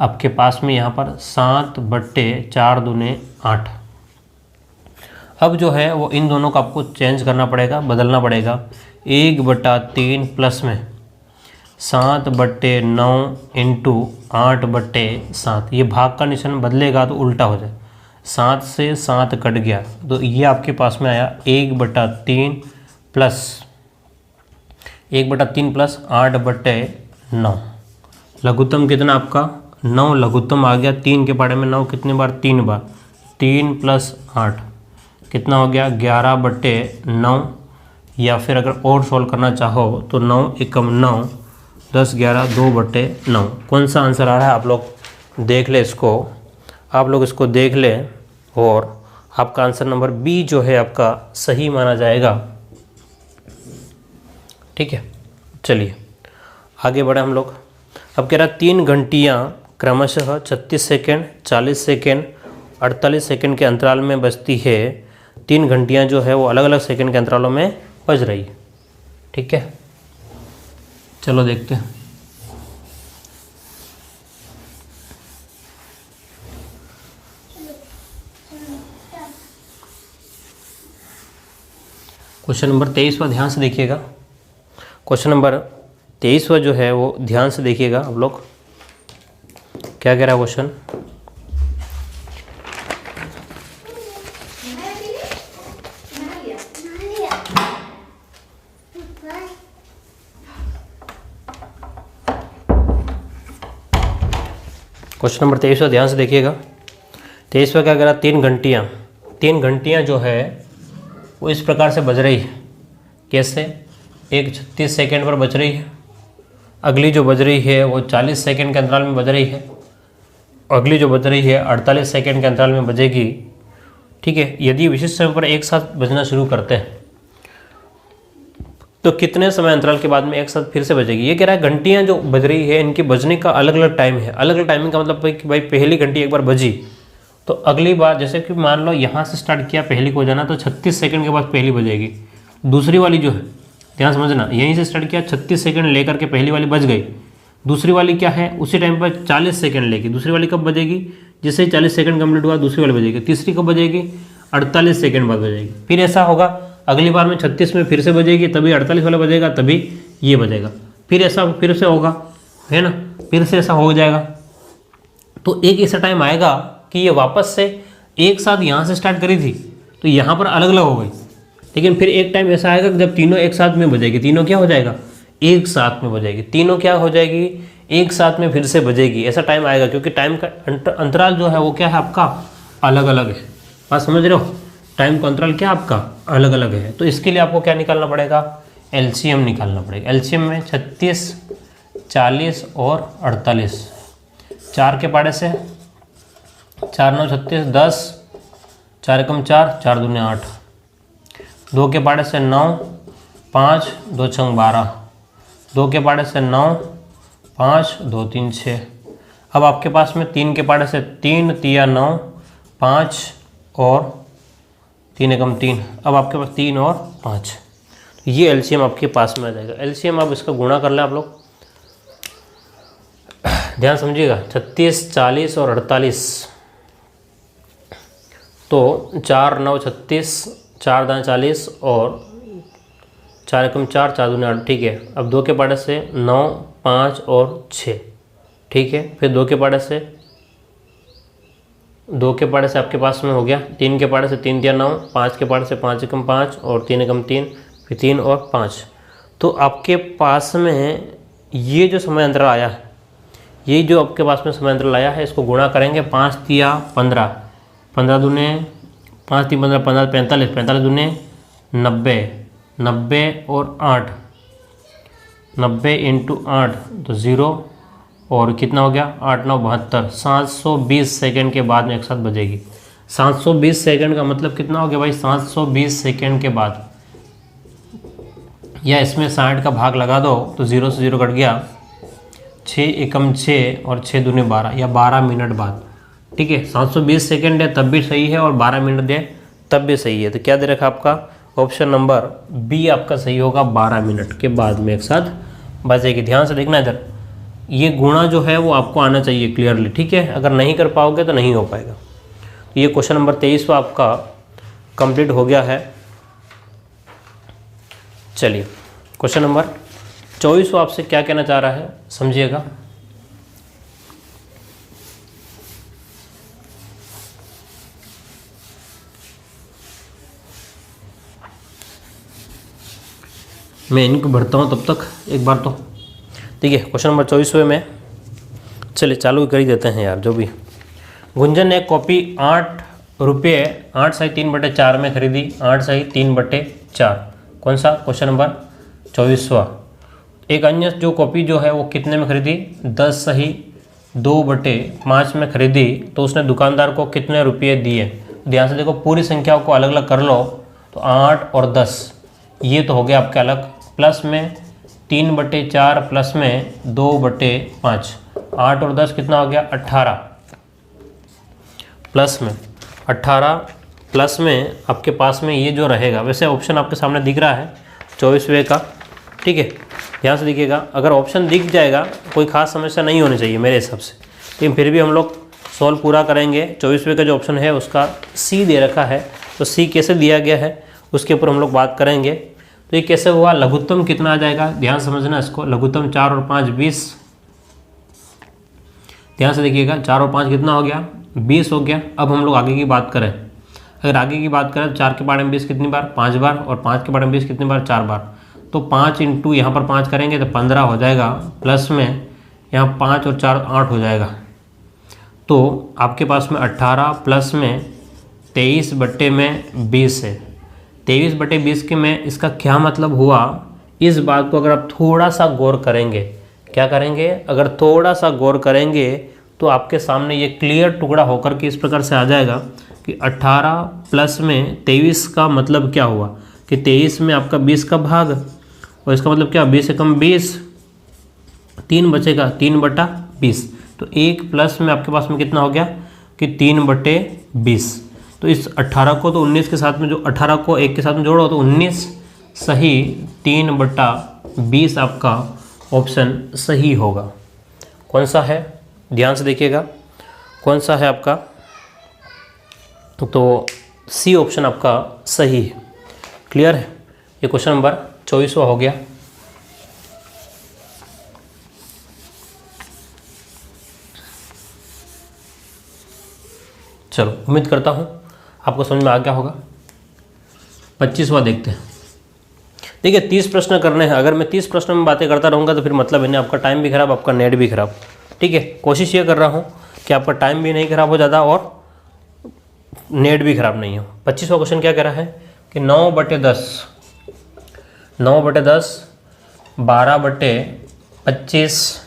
आपके पास में यहाँ पर 7/4 दूने 8। अब जो है वो इन दोनों को आपको चेंज करना पड़ेगा, बदलना पड़ेगा। 1/3 प्लस में 7/9 इंटू 8/7। ये भाग का निशान बदलेगा तो उल्टा हो जाए, 7 से 7 कट गया, तो ये आपके पास में आया 1/3 प्लस 8/9। लघुत्तम कितना आपका? 9 लघुत्तम आ गया। 3 के पाड़े में 9 कितने बार? 3 बार। 3 प्लस 8 कितना हो गया? 11/9। या फिर अगर और सोल्व करना चाहो तो 9 एकम 9, 10 11 2/9। कौन सा आंसर आ रहा है आप लोग देख ले इसको, आप लोग इसको देख लें और आपका आंसर नंबर बी जो है आपका सही माना जाएगा। ठीक है, चलिए आगे बढ़े हम लोग। अब कह रहा 3 घंटियाँ क्रमशः 36 सेकेंड, 40 सेकेंड, 48 सेकेंड के अंतराल में बजती है। 3 घंटियाँ जो है वो अलग अलग सेकेंड के अंतरालों में बज रही है। ठीक है, चलो देखते हैं। क्वेश्चन नंबर 23वां ध्यान से देखिएगा। क्वेश्चन नंबर 23वां जो है वो ध्यान से देखिएगा आप लोग, क्या कह रहा है क्वेश्चन? क्वेश्चन नंबर 23वां ध्यान से देखिएगा। 23वां क्या कह रहा? 3 घंटियाँ जो है वो इस प्रकार से बज रही है। कैसे? एक 36 सेकेंड पर बज रही है, अगली जो बज रही है वो 40 सेकेंड के अंतराल में बज रही है, अगली जो बज रही है 48 सेकेंड के अंतराल में बजेगी। ठीक है, यदि विशिष्ट समय पर एक साथ बजना शुरू करते हैं तो कितने समय अंतराल के बाद में एक साथ फिर से बजेगी? ये कह रहा है घंटियाँ जो बज रही है इनके बजने का अलग अलग टाइम है। अलग अलग टाइमिंग का मतलब कि भाई पहली घंटी एक बार बजी तो अगली बार, जैसे कि मान लो यहाँ से स्टार्ट किया पहली को जाना तो 36 सेकंड के बाद पहली बजेगी। दूसरी वाली जो है ध्यान समझना, यहीं से स्टार्ट किया, 36 सेकंड लेकर के पहली वाली बज गई, दूसरी वाली क्या है उसी टाइम पर 40 सेकंड लेगी, दूसरी वाली कब बजेगी, जिससे 40 सेकंड कंप्लीट हुआ दूसरी वाली बजेगी, तीसरी कब बजेगी 48 सेकंड बाद बजेगी। फिर ऐसा होगा अगली बार में 36 में फिर से बजेगी, तभी 48 वाला बजेगा, तभी ये बजेगा, फिर ऐसा फिर से होगा, है ना, फिर से ऐसा हो जाएगा। तो एक ऐसा टाइम आएगा कि ये वापस से एक साथ यहाँ से स्टार्ट करी थी तो यहाँ पर अलग अलग हो गई, लेकिन फिर एक टाइम ऐसा आएगा कि जब तीनों एक साथ में बजेगी, तीनों क्या हो जाएगा एक साथ में बजेगी, तीनों क्या हो जाएगी एक साथ में फिर से बजेगी। ऐसा टाइम आएगा क्योंकि टाइम का अंतराल जो है वो क्या है आपका अलग अलग है। बात समझ रहे हो, टाइम का अंतराल क्या आपका अलग अलग है। तो इसके लिए आपको क्या निकालना पड़ेगा, एलसीएम निकालना पड़ेगा। एलसीएम में 36, 40 और 48, 4 के पाड़े से 4 9 36, 10, 4 एकम 4, 4 दूने 8, 2 के पाड़े से 9, 5, 2 छंग 12, 2 के पाड़े से 9, 5, 2 3 6। अब आपके पास में 3 के पाड़े से 3 तिया 9, 5 और 3 एकम 3, अब आपके पास 3 और 5, ये एलसीएम आपके पास में आ जाएगा। एलसीएम आप इसका गुणा कर लें आप लोग, ध्यान समझिएगा, 36, 40 और 48, तो 4 9 36, 4 दाएँ 40 और 4 एकम 4, 4 दूने 8, ठीक है। अब 2 के पाड़े से 9, 5 और 6, ठीक है। फिर 2 के पाड़े से आपके पास में हो गया, 3 के पाड़े से 3 तिया 9, 5 के पाड़े से 5 एकम 5 और 3 एकम 3, फिर 3 और 5। तो आपके पास में ये जो समय अंतराल आया है, यही जो आपके पास में समय अंतराल आया है, इसको गुणा करेंगे 5 तिया 15, 15 दूने 5 3 15, 15 45, 45 दूने 90, 90 और 8, 90 इंटू 8 तो 0 और कितना हो गया 8 9 72, 720 सेकंड के बाद में एक साथ बजेगी। 720 सेकंड का मतलब कितना हो गया भाई, 720 सेकंड के बाद, या इसमें 60 का भाग लगा दो तो 0 से 0 कट गया, 6 एकम 6 और 6 दूने 12, या 12 मिनट बाद, ठीक है। 720 सेकंड है तब भी सही है और 12 मिनट दे तब भी सही है। तो क्या दे रखा आपका, ऑप्शन नंबर बी आपका सही होगा, 12 मिनट के बाद में एक साथ बजेगी। ध्यान से देखना इधर, ये गुणा जो है वो आपको आना चाहिए क्लियरली, ठीक है। अगर नहीं कर पाओगे तो नहीं हो पाएगा। तो ये क्वेश्चन नंबर 23 आपका कंप्लीट हो गया है। चलिए क्वेश्चन नंबर 24 आपसे क्या कहना चाह रहा है समझिएगा। मैं इनको भरता हूँ तब तक एक बार तो, ठीक है। क्वेश्चन नंबर 24 में चलिए चालू कर ही देते हैं यार। जो भी, गुंजन ने कॉपी 8 रुपये 8 सही 3/4 में खरीदी, 8 सही 3/4, कौन सा, क्वेश्चन नंबर 24वां। एक अन्य जो कॉपी जो है वो कितने में खरीदी, 10 सही 2/5 में खरीदी, तो उसने दुकानदार को कितने रुपये दिए। ध्यान से देखो, पूरी संख्याओं को अलग अलग कर लो, तो 8 और 10 ये तो हो गया आपके अलग, प्लस में 3/4 प्लस में 2/5, 8 और 10 कितना हो गया 18, प्लस में 18 प्लस में आपके पास में ये जो रहेगा, वैसे ऑप्शन आपके सामने दिख रहा है 24वें का, ठीक है। ध्यान से देखिएगा, अगर ऑप्शन दिख जाएगा कोई खास समस्या नहीं होनी चाहिए मेरे हिसाब से, लेकिन फिर भी हम लोग सॉल्व पूरा करेंगे। 24वें का जो ऑप्शन है उसका सी दे रखा है, तो सी कैसे दिया गया है उसके ऊपर हम लोग बात करेंगे। तो ये कैसे हुआ, लघुत्तम कितना आ जाएगा, ध्यान समझना इसको, लघुत्तम 4 और 5 20, ध्यान से देखिएगा 4 और 5 कितना हो गया 20 हो गया। अब हम लोग आगे की बात करें, अगर आगे की बात करें तो 4 के बारे में 20 कितनी बार 5 बार, और 5 के बारे में 20 कितनी बार 4 बार, तो 5 इंटू यहाँ पर 5 करेंगे तो 15 हो जाएगा, प्लस में यहाँ 5 और 4 8 हो जाएगा। तो आपके पास में 18 प्लस में 23/20 है। 23/20 के में इसका क्या मतलब हुआ, इस बात को अगर आप थोड़ा सा गौर करेंगे, क्या करेंगे, अगर थोड़ा सा गौर करेंगे तो आपके सामने ये क्लियर टुकड़ा होकर के इस प्रकार से आ जाएगा कि 18 प्लस में 23 का मतलब क्या हुआ कि 23 में आपका 20 का भाग, और इसका मतलब क्या 20 से कम 20, 3 बचेगा 3/20, तो 1 प्लस में आपके पास में कितना हो गया कि 3/20। तो इस 18 को तो 19 के साथ में, जो 18 को 1 के साथ में जोड़ो तो 19, सही 3/20 आपका ऑप्शन सही होगा। कौन सा है, ध्यान से देखिएगा, कौन सा है आपका, तो सी ऑप्शन आपका सही है। क्लियर है, ये क्वेश्चन नंबर 24वां हो गया। चलो, उम्मीद करता हूँ आपको समझ में आ गया होगा। 25वां देखते हैं। देखिए 30 प्रश्न करने हैं, अगर मैं 30 प्रश्न में बातें करता रहूँगा तो फिर मतलब है नहीं, आपका टाइम भी खराब, आपका नेट भी खराब। ठीक है, कोशिश ये कर रहा हूँ कि आपका टाइम भी नहीं खराब हो ज़्यादा और नेट भी खराब नहीं हो। 25वां क्वेश्चन क्या कह रहा है कि 9/10, 9/10, 12/25,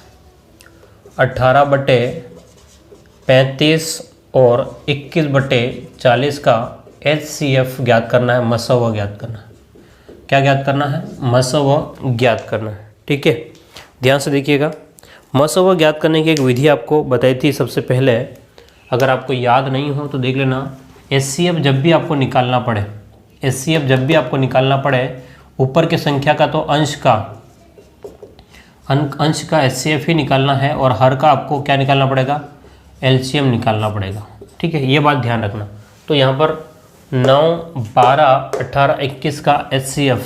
18/35 और 21/40 का HCF ज्ञात करना है, मसव ज्ञात करना है। क्या ज्ञात करना है, मसव ज्ञात करना है। ठीक है, ध्यान से देखिएगा। मसव ज्ञात करने की एक विधि आपको बताई थी सबसे पहले, अगर आपको याद नहीं हो तो देख लेना। HCF जब भी आपको निकालना पड़े, HCF जब भी आपको निकालना पड़े, ऊपर की संख्या का तो अंश का HCF ही निकालना है और हर का आपको क्या निकालना पड़ेगा, LCM निकालना पड़ेगा। ठीक है, ये बात ध्यान रखना। तो यहाँ पर 9, 12, 18, 21 का HCF,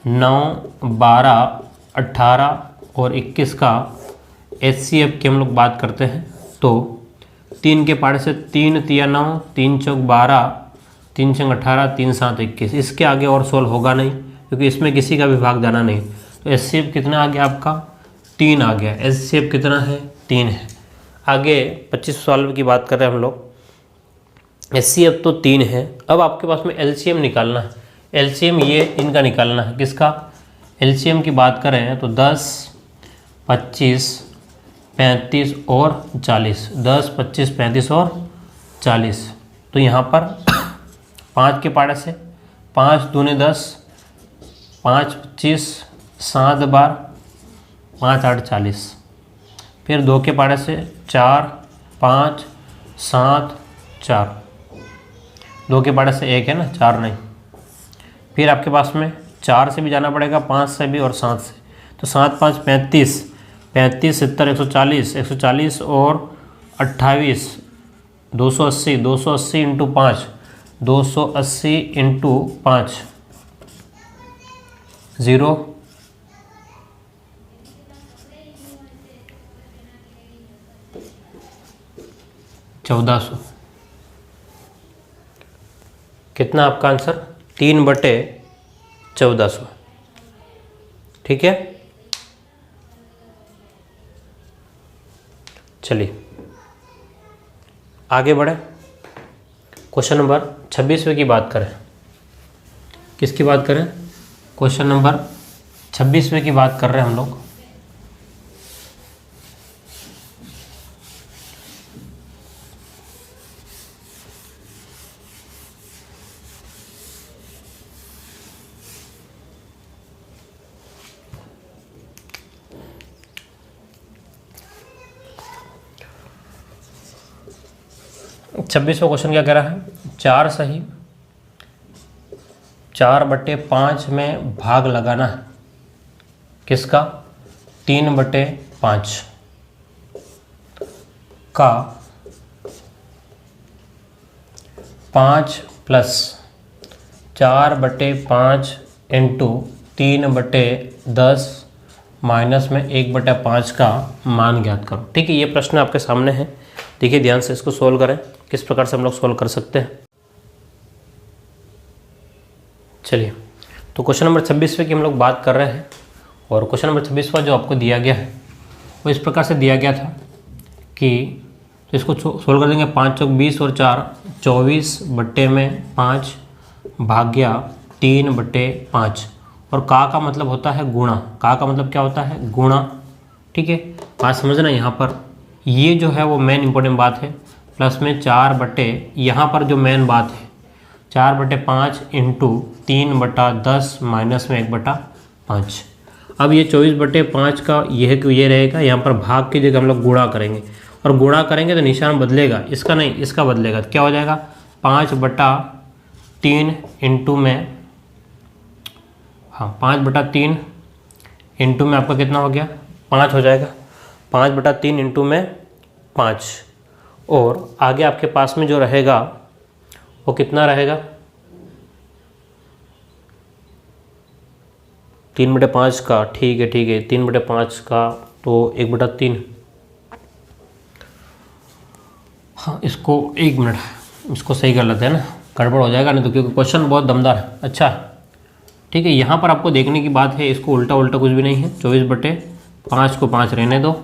9, 12, 18 और 21 का HCF की हम लोग बात करते हैं। तो 3 के पाड़े से 3 तिया 9, 3 चौक 12, 3 छंग 18, 3 7 21। इसके आगे और सोल्व होगा नहीं क्योंकि इसमें किसी का भी भाग जाना नहीं। तो HCF कितना आ गया आपका, 3 आ गया। HCF कितना है, 3 है। आगे 25 सॉल्व की बात कर रहे हैं हम लोग। HCF तो 3 है, अब आपके पास में LCM निकालना है। LCM ये इनका निकालना है, किसका, LCM की बात करें तो 10, 25, 35 और 40, 10, 25, 35 और 40। तो यहाँ पर 5 के पाड़े से 5 दूने 10, 5 25, 7 12, 5 8 40। फिर 2 के पाड़े से 4, 5, 7 4। 2 के पाड़े से 1 है ना, 4 नहीं। फिर आपके पास में 4 से भी जाना पड़ेगा, 5 से भी और 7 से। तो 7 5 35, 35 70 140, 140 और 28, 280, 280 इंटू 5, 280 इंटू 5, 0 1400। कितना आपका आंसर, 3/1400। ठीक है, चलिए आगे बढ़े। क्वेश्चन नंबर 26वें की बात करें। किसकी बात करें, क्वेश्चन नंबर 26वें की बात कर रहे हैं हम लोग। छब्बीसवां क्वेश्चन क्या कह रहा है, 4 सही 4/5 में भाग लगाना है, किसका, 3/5 का 5 प्लस 4/5 इंटू 3/10 माइनस में 1/5 का मान ज्ञात करो। ठीक है, ये प्रश्न आपके सामने है, देखिए ध्यान से इसको सोल्व करें, किस प्रकार से हम लोग सोल्व कर सकते हैं। चलिए, तो क्वेश्चन नंबर 26वें की हम लोग बात कर रहे हैं और क्वेश्चन नंबर 26वां जो आपको दिया गया है वो इस प्रकार से दिया गया था कि तो इसको सोल्व कर देंगे। 5 चौक 20 और 4 24/5 भाग्या 3/5 और का मतलब होता है गुणा। का मतलब क्या होता है, गुणा। ठीक है, बात समझना, यहाँ पर ये जो है वो मेन इंपॉर्टेंट बात है। प्लस में 4 यहाँ पर जो मेन बात है 4/5 इंटू 3/10 माइनस में 1/5। अब ये 24/5 का ये रहेगा, यहाँ पर भाग की जगह हम लोग गुणा करेंगे और गुणा करेंगे तो निशान बदलेगा, इसका नहीं इसका बदलेगा। क्या हो जाएगा, 5/3 इंटू में हाँ 5/3 इंटू में आपका कितना हो गया 5 हो जाएगा। 5/3 इंटू में 5, और आगे आपके पास में जो रहेगा वो कितना रहेगा 3/5 का। ठीक है 3/5 का तो 1/3। हाँ इसको 1 मिनट, इसको सही कर लेते हैं ना, गड़बड़ हो जाएगा नहीं तो, क्योंकि क्वेश्चन बहुत दमदार है। अच्छा ठीक है, यहाँ पर आपको देखने की बात है, इसको उल्टा कुछ भी नहीं है। 24/5 को 5 रहने दो।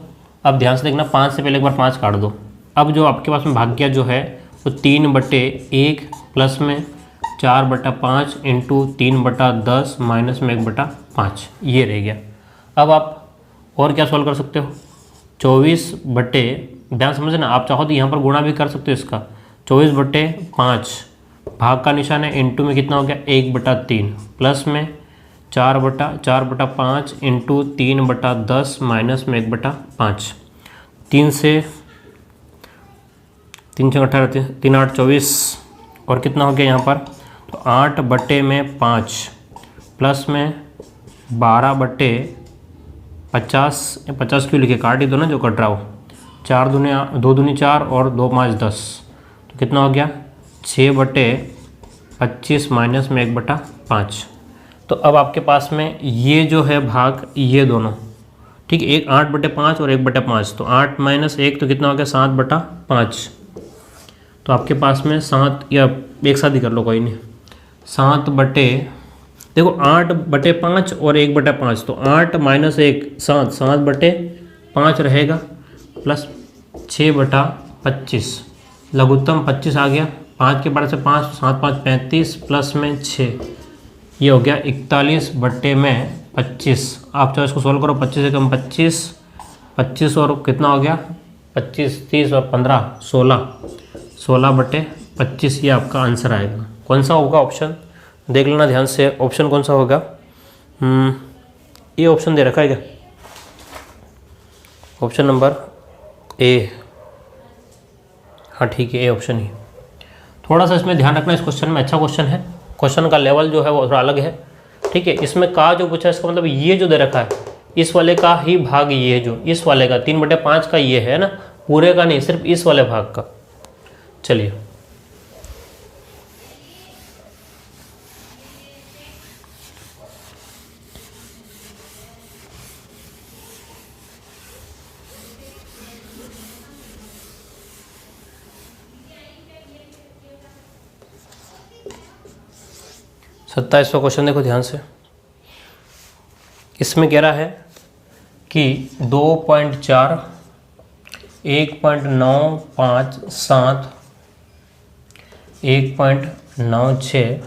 अब ध्यान से देखना, 5 से पहले एक बार 5 काट दो। अब जो आपके पास में भाग्य जो है वो 3/1 प्लस में 4/5 इंटू 3/10 माइनस में 1/5 ये रह गया। अब आप और क्या सॉल्व कर सकते हो, 24 बटे, ध्यान समझना, आप चाहो तो यहाँ पर गुणा भी कर सकते हो इसका। 24/5 भाग का निशान है, इंटू में कितना हो गया 1/3 प्लस में 4/5 इंटू 3/10 माइनस में 1/5। 3 से 18 3 8 24, और कितना हो गया यहाँ पर, तो 8/5 प्लस में 12/50, 50 क्यों लिखे, काट ही दो ना जो कट रहा हो। 2 दूनी 4 और 2 5 10, तो कितना हो गया 6/25 माइनस में 1/5। तो अब आपके पास में ये जो है भाग, ये दोनों ठीक है, एक 8/5 और 1/5, तो 8 माइनस 1 तो कितना हो गया 7/5। तो आपके पास में 7, या एक साथ ही कर लो कोई नहीं, देखो 8/5 और 1/5, तो 8 माइनस 1 7, 7/5 रहेगा प्लस 6/25, लघुत्तम 25 आ गया। 5 के बड़े से 5, 7 5 35 प्लस में 6, ये हो गया 41/25। आप चाहो इसको सोल्व करो, 25 से कम 25 और कितना हो गया 25, 30 और 15 16/25, ये आपका आंसर आएगा। कौन सा होगा ऑप्शन, देख लेना ध्यान से, ऑप्शन कौन सा होगा। ये ऑप्शन दे रखा है क्या, ऑप्शन नंबर ए, हाँ ठीक है, ए ऑप्शन ही। थोड़ा सा इसमें ध्यान रखना, इस क्वेश्चन में अच्छा क्वेश्चन है, क्वेश्चन का लेवल जो है वो थोड़ा अलग है। ठीक है, इसमें का जो पूछा है इसका मतलब ये जो दे रखा है इस वाले का ही भाग, ये जो इस वाले का 3/5 का ये है ना, पूरे का नहीं, सिर्फ इस वाले भाग का। चलिए सत्ताईसवां क्वेश्चन देखो ध्यान से। इसमें कह रहा है कि 2.4 1.957 1.96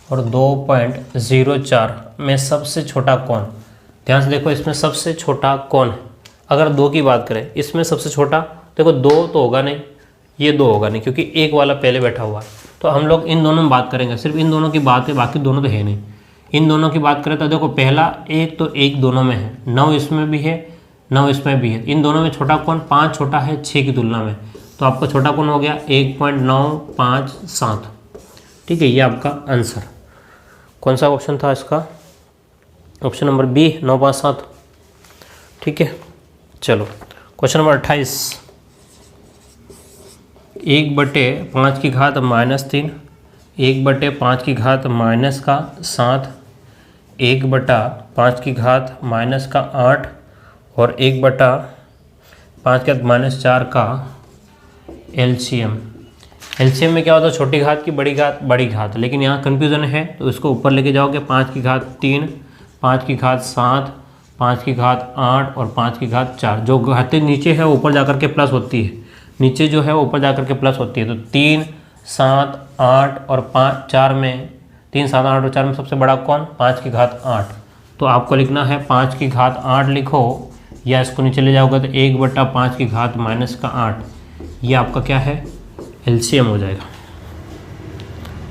और 2.04 में सबसे छोटा कौन। ध्यान से देखो, इसमें सबसे छोटा कौन है। अगर 2 की बात करें, इसमें सबसे छोटा देखो 2 तो होगा नहीं, ये 2 होगा नहीं, क्योंकि एक वाला पहले बैठा हुआ है। तो हम लोग इन दोनों में बात करेंगे, सिर्फ इन दोनों की बात है, बाकी दोनों तो है नहीं। इन दोनों की बात करें तो देखो, पहला 1 तो 1 दोनों में है, 9 इसमें भी है, 9 इसमें भी है। इन दोनों में छोटा कौन, 5 छोटा है 6 की तुलना में, तो आपका छोटा कौन हो गया 1.957। ठीक है, ये आपका आंसर। कौन सा ऑप्शन था इसका, ऑप्शन नंबर बी 957। ठीक है, चलो क्वेश्चन नंबर 28। 1/5 की घात -3, 1/5 की घात -7, 1/5 की घात -8 और 1/5 की घात -4 का एलसीएम। एलसीएम में क्या होता है, छोटी घात की बड़ी घात, बड़ी घात, लेकिन यहाँ कन्फ्यूज़न है तो इसको ऊपर लेके जाओगे। 5 की घात 3, 5 की घात 7, 5 की घात 8 और 5 की घात 4। जो घातें नीचे है ऊपर जाकर के प्लस होती है, नीचे जो है ऊपर जाकर के प्लस होती है। तो 3, 7, 8 और 5, 4 में 3, 7, 8 और 4 में सबसे बड़ा कौन, 5 की घात 8। तो आपको लिखना है 5 की घात 8 लिखो, या इसको नीचे ले जाओगे तो 1/5 की घात -8, ये आपका क्या है, एलसीएम हो जाएगा।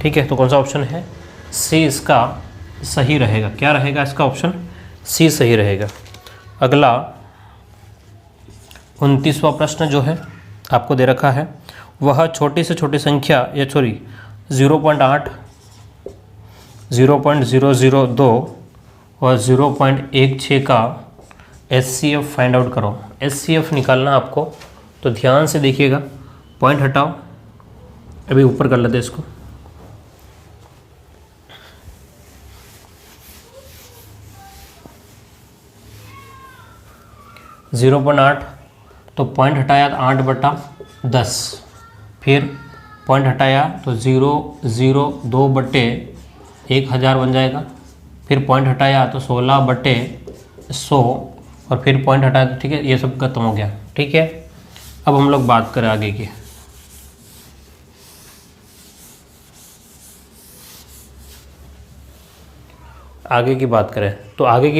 ठीक है, तो कौन सा ऑप्शन है, सी इसका सही रहेगा। क्या रहेगा इसका ऑप्शन, सी सही रहेगा। अगला 29वां प्रश्न जो है आपको दे रखा है, वह छोटी से छोटी संख्या या 0.8, 0.002 और 0.16 का HCF फाइंड आउट करो। HCF निकालना आपको, तो ध्यान से देखिएगा, पॉइंट हटाओ, अभी ऊपर कर लेते इसको। जीरो पॉइंट 8, तो पॉइंट हटाया तो 8/10, फिर पॉइंट हटाया तो 0.02/1000 बन जाएगा, फिर पॉइंट हटाया तो 16/100, और फिर पॉइंट हटाया तो ठीक है, ये सब खत्म हो गया। ठीक है, अब हम लोग बात करें आगे की। आगे की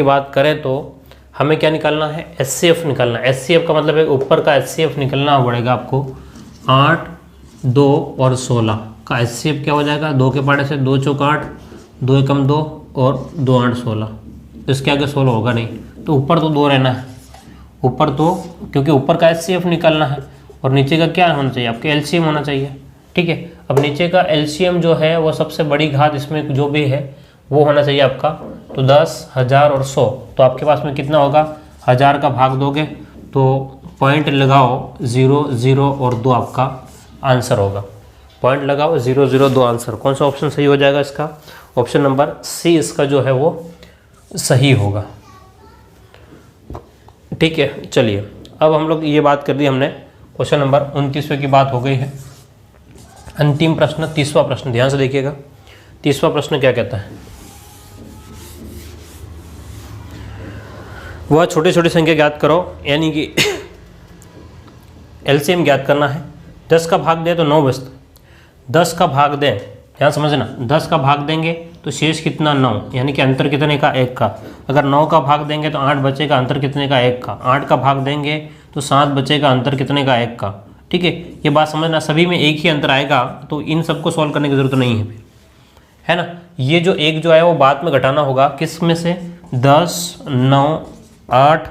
बात करें तो हमें क्या निकालना है, HCF निकालना है। HCF का मतलब है ऊपर का HCF निकलना पड़ेगा आपको। 8, 2 और 16 का HCF क्या हो जाएगा, 2 के पाड़े से 2 चौक 8, 2 एकम 2 और 2 8 16, तो इसके आगे 16 होगा नहीं, तो ऊपर तो 2 रहना है, ऊपर तो, क्योंकि ऊपर का HCF निकालना है, और नीचे का क्या होना चाहिए, आपके LCM होना चाहिए। ठीक है, अब नीचे का LCM जो है वो सबसे बड़ी घात इसमें जो भी है वो होना चाहिए आपका, तो 10, 1000 और 100, तो आपके पास में कितना होगा, 1000 का भाग दोगे तो पॉइंट लगाओ 0, 0 और 2 आपका आंसर होगा। पॉइंट लगाओ 0, 0, 2 आंसर। कौन सा ऑप्शन सही हो जाएगा इसका, ऑप्शन नंबर सी इसका जो है वो सही होगा। ठीक है, चलिए अब हम लोग ये बात कर दी हमने, क्वेश्चन नंबर 29वें की बात हो गई है। अंतिम प्रश्न, 30वां प्रश्न, ध्यान से देखिएगा। 30वां प्रश्न क्या कहता है, वह छोटी छोटी संख्या ज्ञात करो, यानी कि LCM ज्ञात करना है। 10 का भाग दें तो 9 बचता, 10 का भाग दें, ध्यान समझना, 10 का भाग देंगे तो शेष कितना, 9, यानी कि अंतर कितने का, 1 का। अगर 9 का भाग देंगे तो 8 बचेगा, अंतर कितने का, 1 का। 8 का भाग देंगे तो 7 बचेगा, अंतर कितने का, 1 का। ठीक है, ये बात समझना, सभी में एक ही अंतर आएगा, तो इन सबको सॉल्व करने की जरूरत नहीं है, है ना। ये जो एक जो है वो बाद में घटाना होगा, किस में से, 10, 9, 8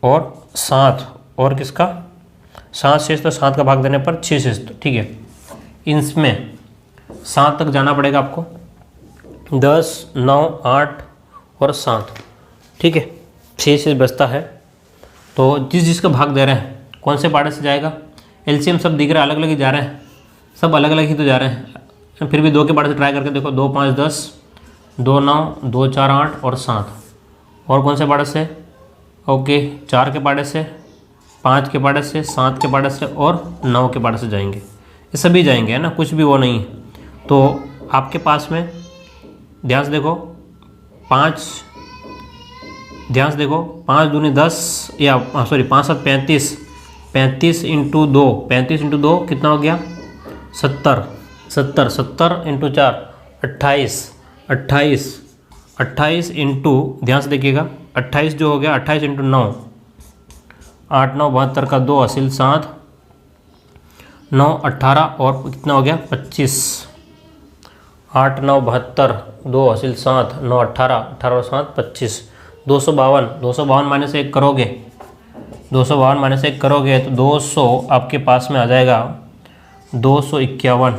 और 7, और किसका 7 शेष, तो 7 का भाग देने पर 6 शेष। तो ठीक है, इसमें 7 तक जाना पड़ेगा आपको, 10, 9, 8 और 7। ठीक है, 6 शेष बचता है, तो जिसका भाग दे रहे हैं कौन से पार्ट से जाएगा, LCM सब दिख रहा है, अलग अलग ही जा रहे हैं, सब अलग अलग ही तो जा रहे हैं, फिर भी 2 के पार्ट से ट्राई करके देखो, 2, 5, 10, 2, 9, 2, 4, 8 और 7। और कौन से पार्ट से, ओके, 4 के पार्ट से, 5 के पार्ट से, 7 के पार्ट से और 9 के पार्ट से जाएंगे, ये सभी जाएंगे, है ना, कुछ भी वो नहीं है। तो आपके पास में ध्यान से देखो, 5, ध्यान से देखो, 5 दूनी 10, या सॉरी 5 7 35, 35 इंटू 2, 35 इंटू 2 कितना हो गया, 70, 70, 70 इंटू 4 28, 28, 28 इंटू, ध्यान से देखिएगा, 28 जो हो गया, 28 इंटू 9, 8, 9, 72 का 2 हासिल 7, 9, 18 और कितना हो गया, 25, 8, 9, 72, 2 हासिल 7, 9, 18, 18 और 7, 25, 252, 252 माइनस 1 करोगे, 252 माइनस 1 करोगे तो 200 आपके पास में आ जाएगा, 251,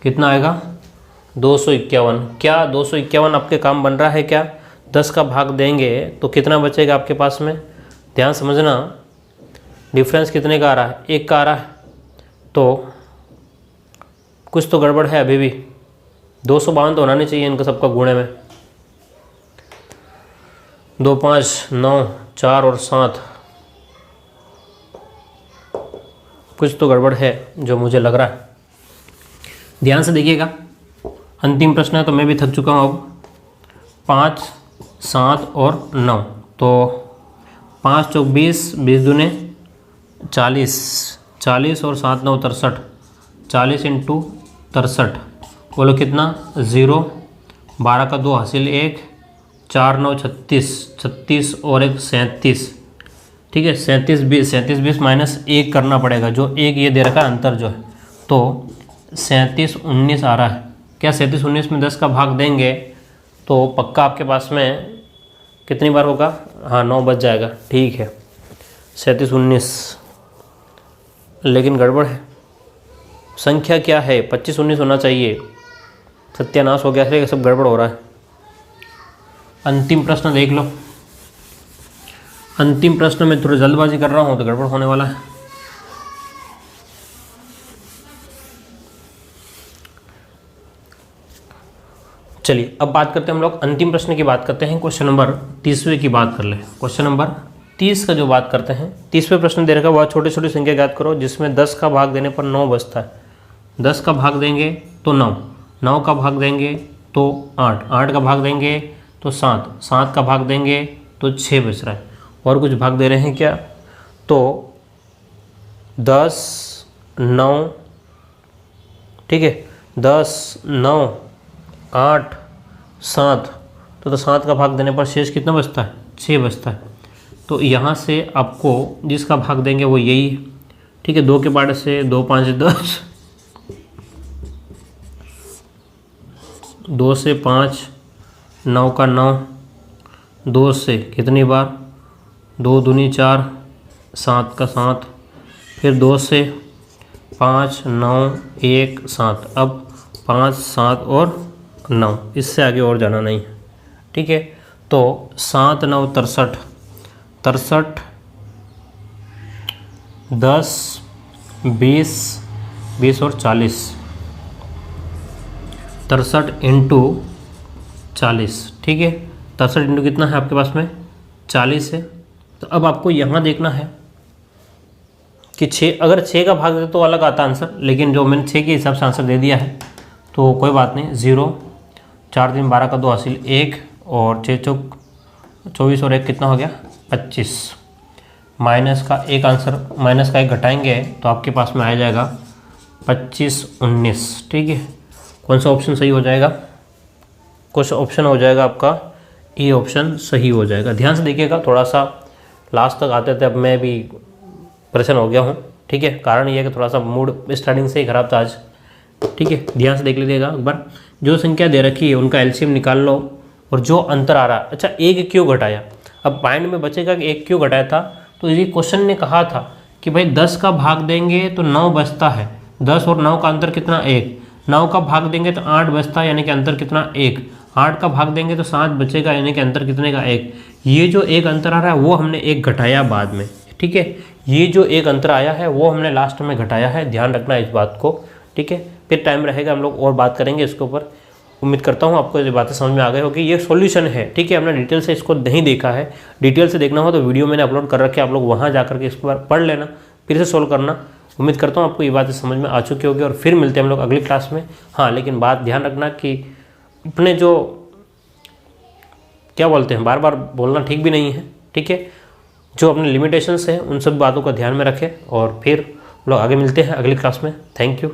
कितना आएगा, 251। क्या 251 आपके काम बन रहा है क्या, 10 का भाग देंगे तो कितना बचेगा आपके पास में, ध्यान समझना, डिफरेंस कितने का आ रहा है, 1 का आ रहा है, तो कुछ तो गड़बड़ है अभी भी। 252 तो होना नहीं चाहिए इनका सबका गुणे में, 2, 5, 9, 4 और 7, कुछ तो गड़बड़ है जो मुझे लग रहा है। ध्यान से देखिएगा, अंतिम प्रश्न है तो मैं भी थक चुका हूँ अब। 5, 7 और 9, तो 5 चौक 20, 20 दूने 40, 40 और 7 9 63, 40 इंटू 63, बोलो कितना, 0, 12 का 2 हासिल 1, 4 9 36, 36 और 1 37। ठीक है, 37 20, 37 20 माइनस 1 करना पड़ेगा, जो 1 ये दे रखा है अंतर जो है, तो 37 19 आ रहा है। क्या 37 19 में 10 का भाग देंगे तो पक्का आपके पास में कितनी बार होगा, हाँ 9 बच जाएगा। ठीक है, 37 19, लेकिन गड़बड़ है, संख्या क्या है, 25 19 होना चाहिए, सत्यानाश हो गया है, सब गड़बड़ हो रहा है। अंतिम प्रश्न देख लो। अंतिम प्रश्न में थोड़ी जल्दबाजी कर रहा हूँ तो गड़बड़ होने वाला है। चलिए अब बात करते हैं हम लोग अंतिम प्रश्न की बात करते हैं। क्वेश्चन नंबर 30वें की बात कर ले। क्वेश्चन नंबर 30 का जो बात करते हैं, 30वें प्रश्न दे रखा है, वह छोटी छोटी संख्या ज्ञात करो जिसमें 10 का भाग देने पर 9 बचता है। 10 का भाग देंगे तो 9, 9 का भाग देंगे तो 8, 8 का भाग देंगे तो 7, 7 का भाग देंगे तो 6 बच रहा है। और कुछ भाग दे रहे हैं क्या? तो 10, 9, ठीक है, 10, 9, 8, 7, तो 7 का भाग देने पर शेष कितना बचता है? 6 बचता है। तो यहाँ से आपको जिसका भाग देंगे वो यही है, ठीक है। 2 के बाद से 2 5 10, 2 से 5, 9 का 9, 2 से कितनी बार? 2 दूनी 4, 7 का 7, फिर 2 से 5, 9, 1, 7। अब 5, 7 और 9, इससे आगे और जाना नहीं है, ठीक है। तो 7 9 63, 63, 10, 20, 20 और 40, 63 इंटू 40, ठीक है। 63 इंटू कितना है आपके पास में? 40 है। तो अब आपको यहाँ देखना है कि 6, अगर 6 का भाग दे तो अलग आता आंसर, लेकिन जो मैंने 6 के हिसाब से आंसर दे दिया है तो कोई बात नहीं। 0, 4 3 12 का 2 हासिल 1, और 6 चौक 24 और 1 कितना हो गया? 25। माइनस का एक आंसर, माइनस का 1 घटाएंगे तो आपके पास में आ जाएगा 25 19, ठीक है। कौन सा ऑप्शन सही हो जाएगा? कुछ ऑप्शन हो जाएगा आपका ए ऑप्शन सही हो जाएगा। ध्यान से देखिएगा, थोड़ा सा लास्ट तक आते थे, अब मैं भी परेशान हो गया हूँ, ठीक है। कारण ये है कि थोड़ा सा मूड स्टार्टिंग से ही ख़राब था आज, ठीक है। ध्यान से देख लीजिएगा एक बार। जो संख्या दे रखी है उनका एलसीएम निकाल लो, और जो अंतर आ रहा है, अच्छा 1 क्यों घटाया? अब पॉइंट में बचेगा कि 1 क्यों घटाया था, तो ये क्वेश्चन ने कहा था कि भाई 10 का भाग देंगे तो 9 बचता है, 10 और 9 का अंतर कितना? 1, 9 का भाग देंगे तो 8 बचता है, यानी कि अंतर कितना? 1, 8 का भाग देंगे तो 7 बचेगा, यानी कि अंतर कितने का? 1। ये जो एक अंतर आ रहा है वो हमने 1 घटाया बाद में, ठीक है। ये जो एक अंतर आया है वो हमने लास्ट में घटाया है, ध्यान रखना इस बात को, ठीक है। फिर टाइम रहेगा हम लोग और बात करेंगे इसके ऊपर। उम्मीद करता हूँ आपको ये बातें समझ में आ गई होगी। ये सॉल्यूशन है, ठीक है। हमने डिटेल से इसको नहीं देखा है, डिटेल से देखना हो तो वीडियो मैंने अपलोड कर रखे, आप लोग वहाँ जा करके इसको बार पढ़ लेना, फिर से सोल्व करना। उम्मीद करता हूँ आपको ये बातें समझ में आ चुकी होगी, और फिर मिलते हैं हम लोग अगली क्लास में। हाँ, लेकिन बात ध्यान रखना कि अपने जो क्या बोलते हैं, बार बार बोलना ठीक भी नहीं है, ठीक है। जो अपने लिमिटेशंस हैं उन सब बातों का ध्यान में रखें, और फिर लोग आगे मिलते हैं अगली क्लास में। Thank you.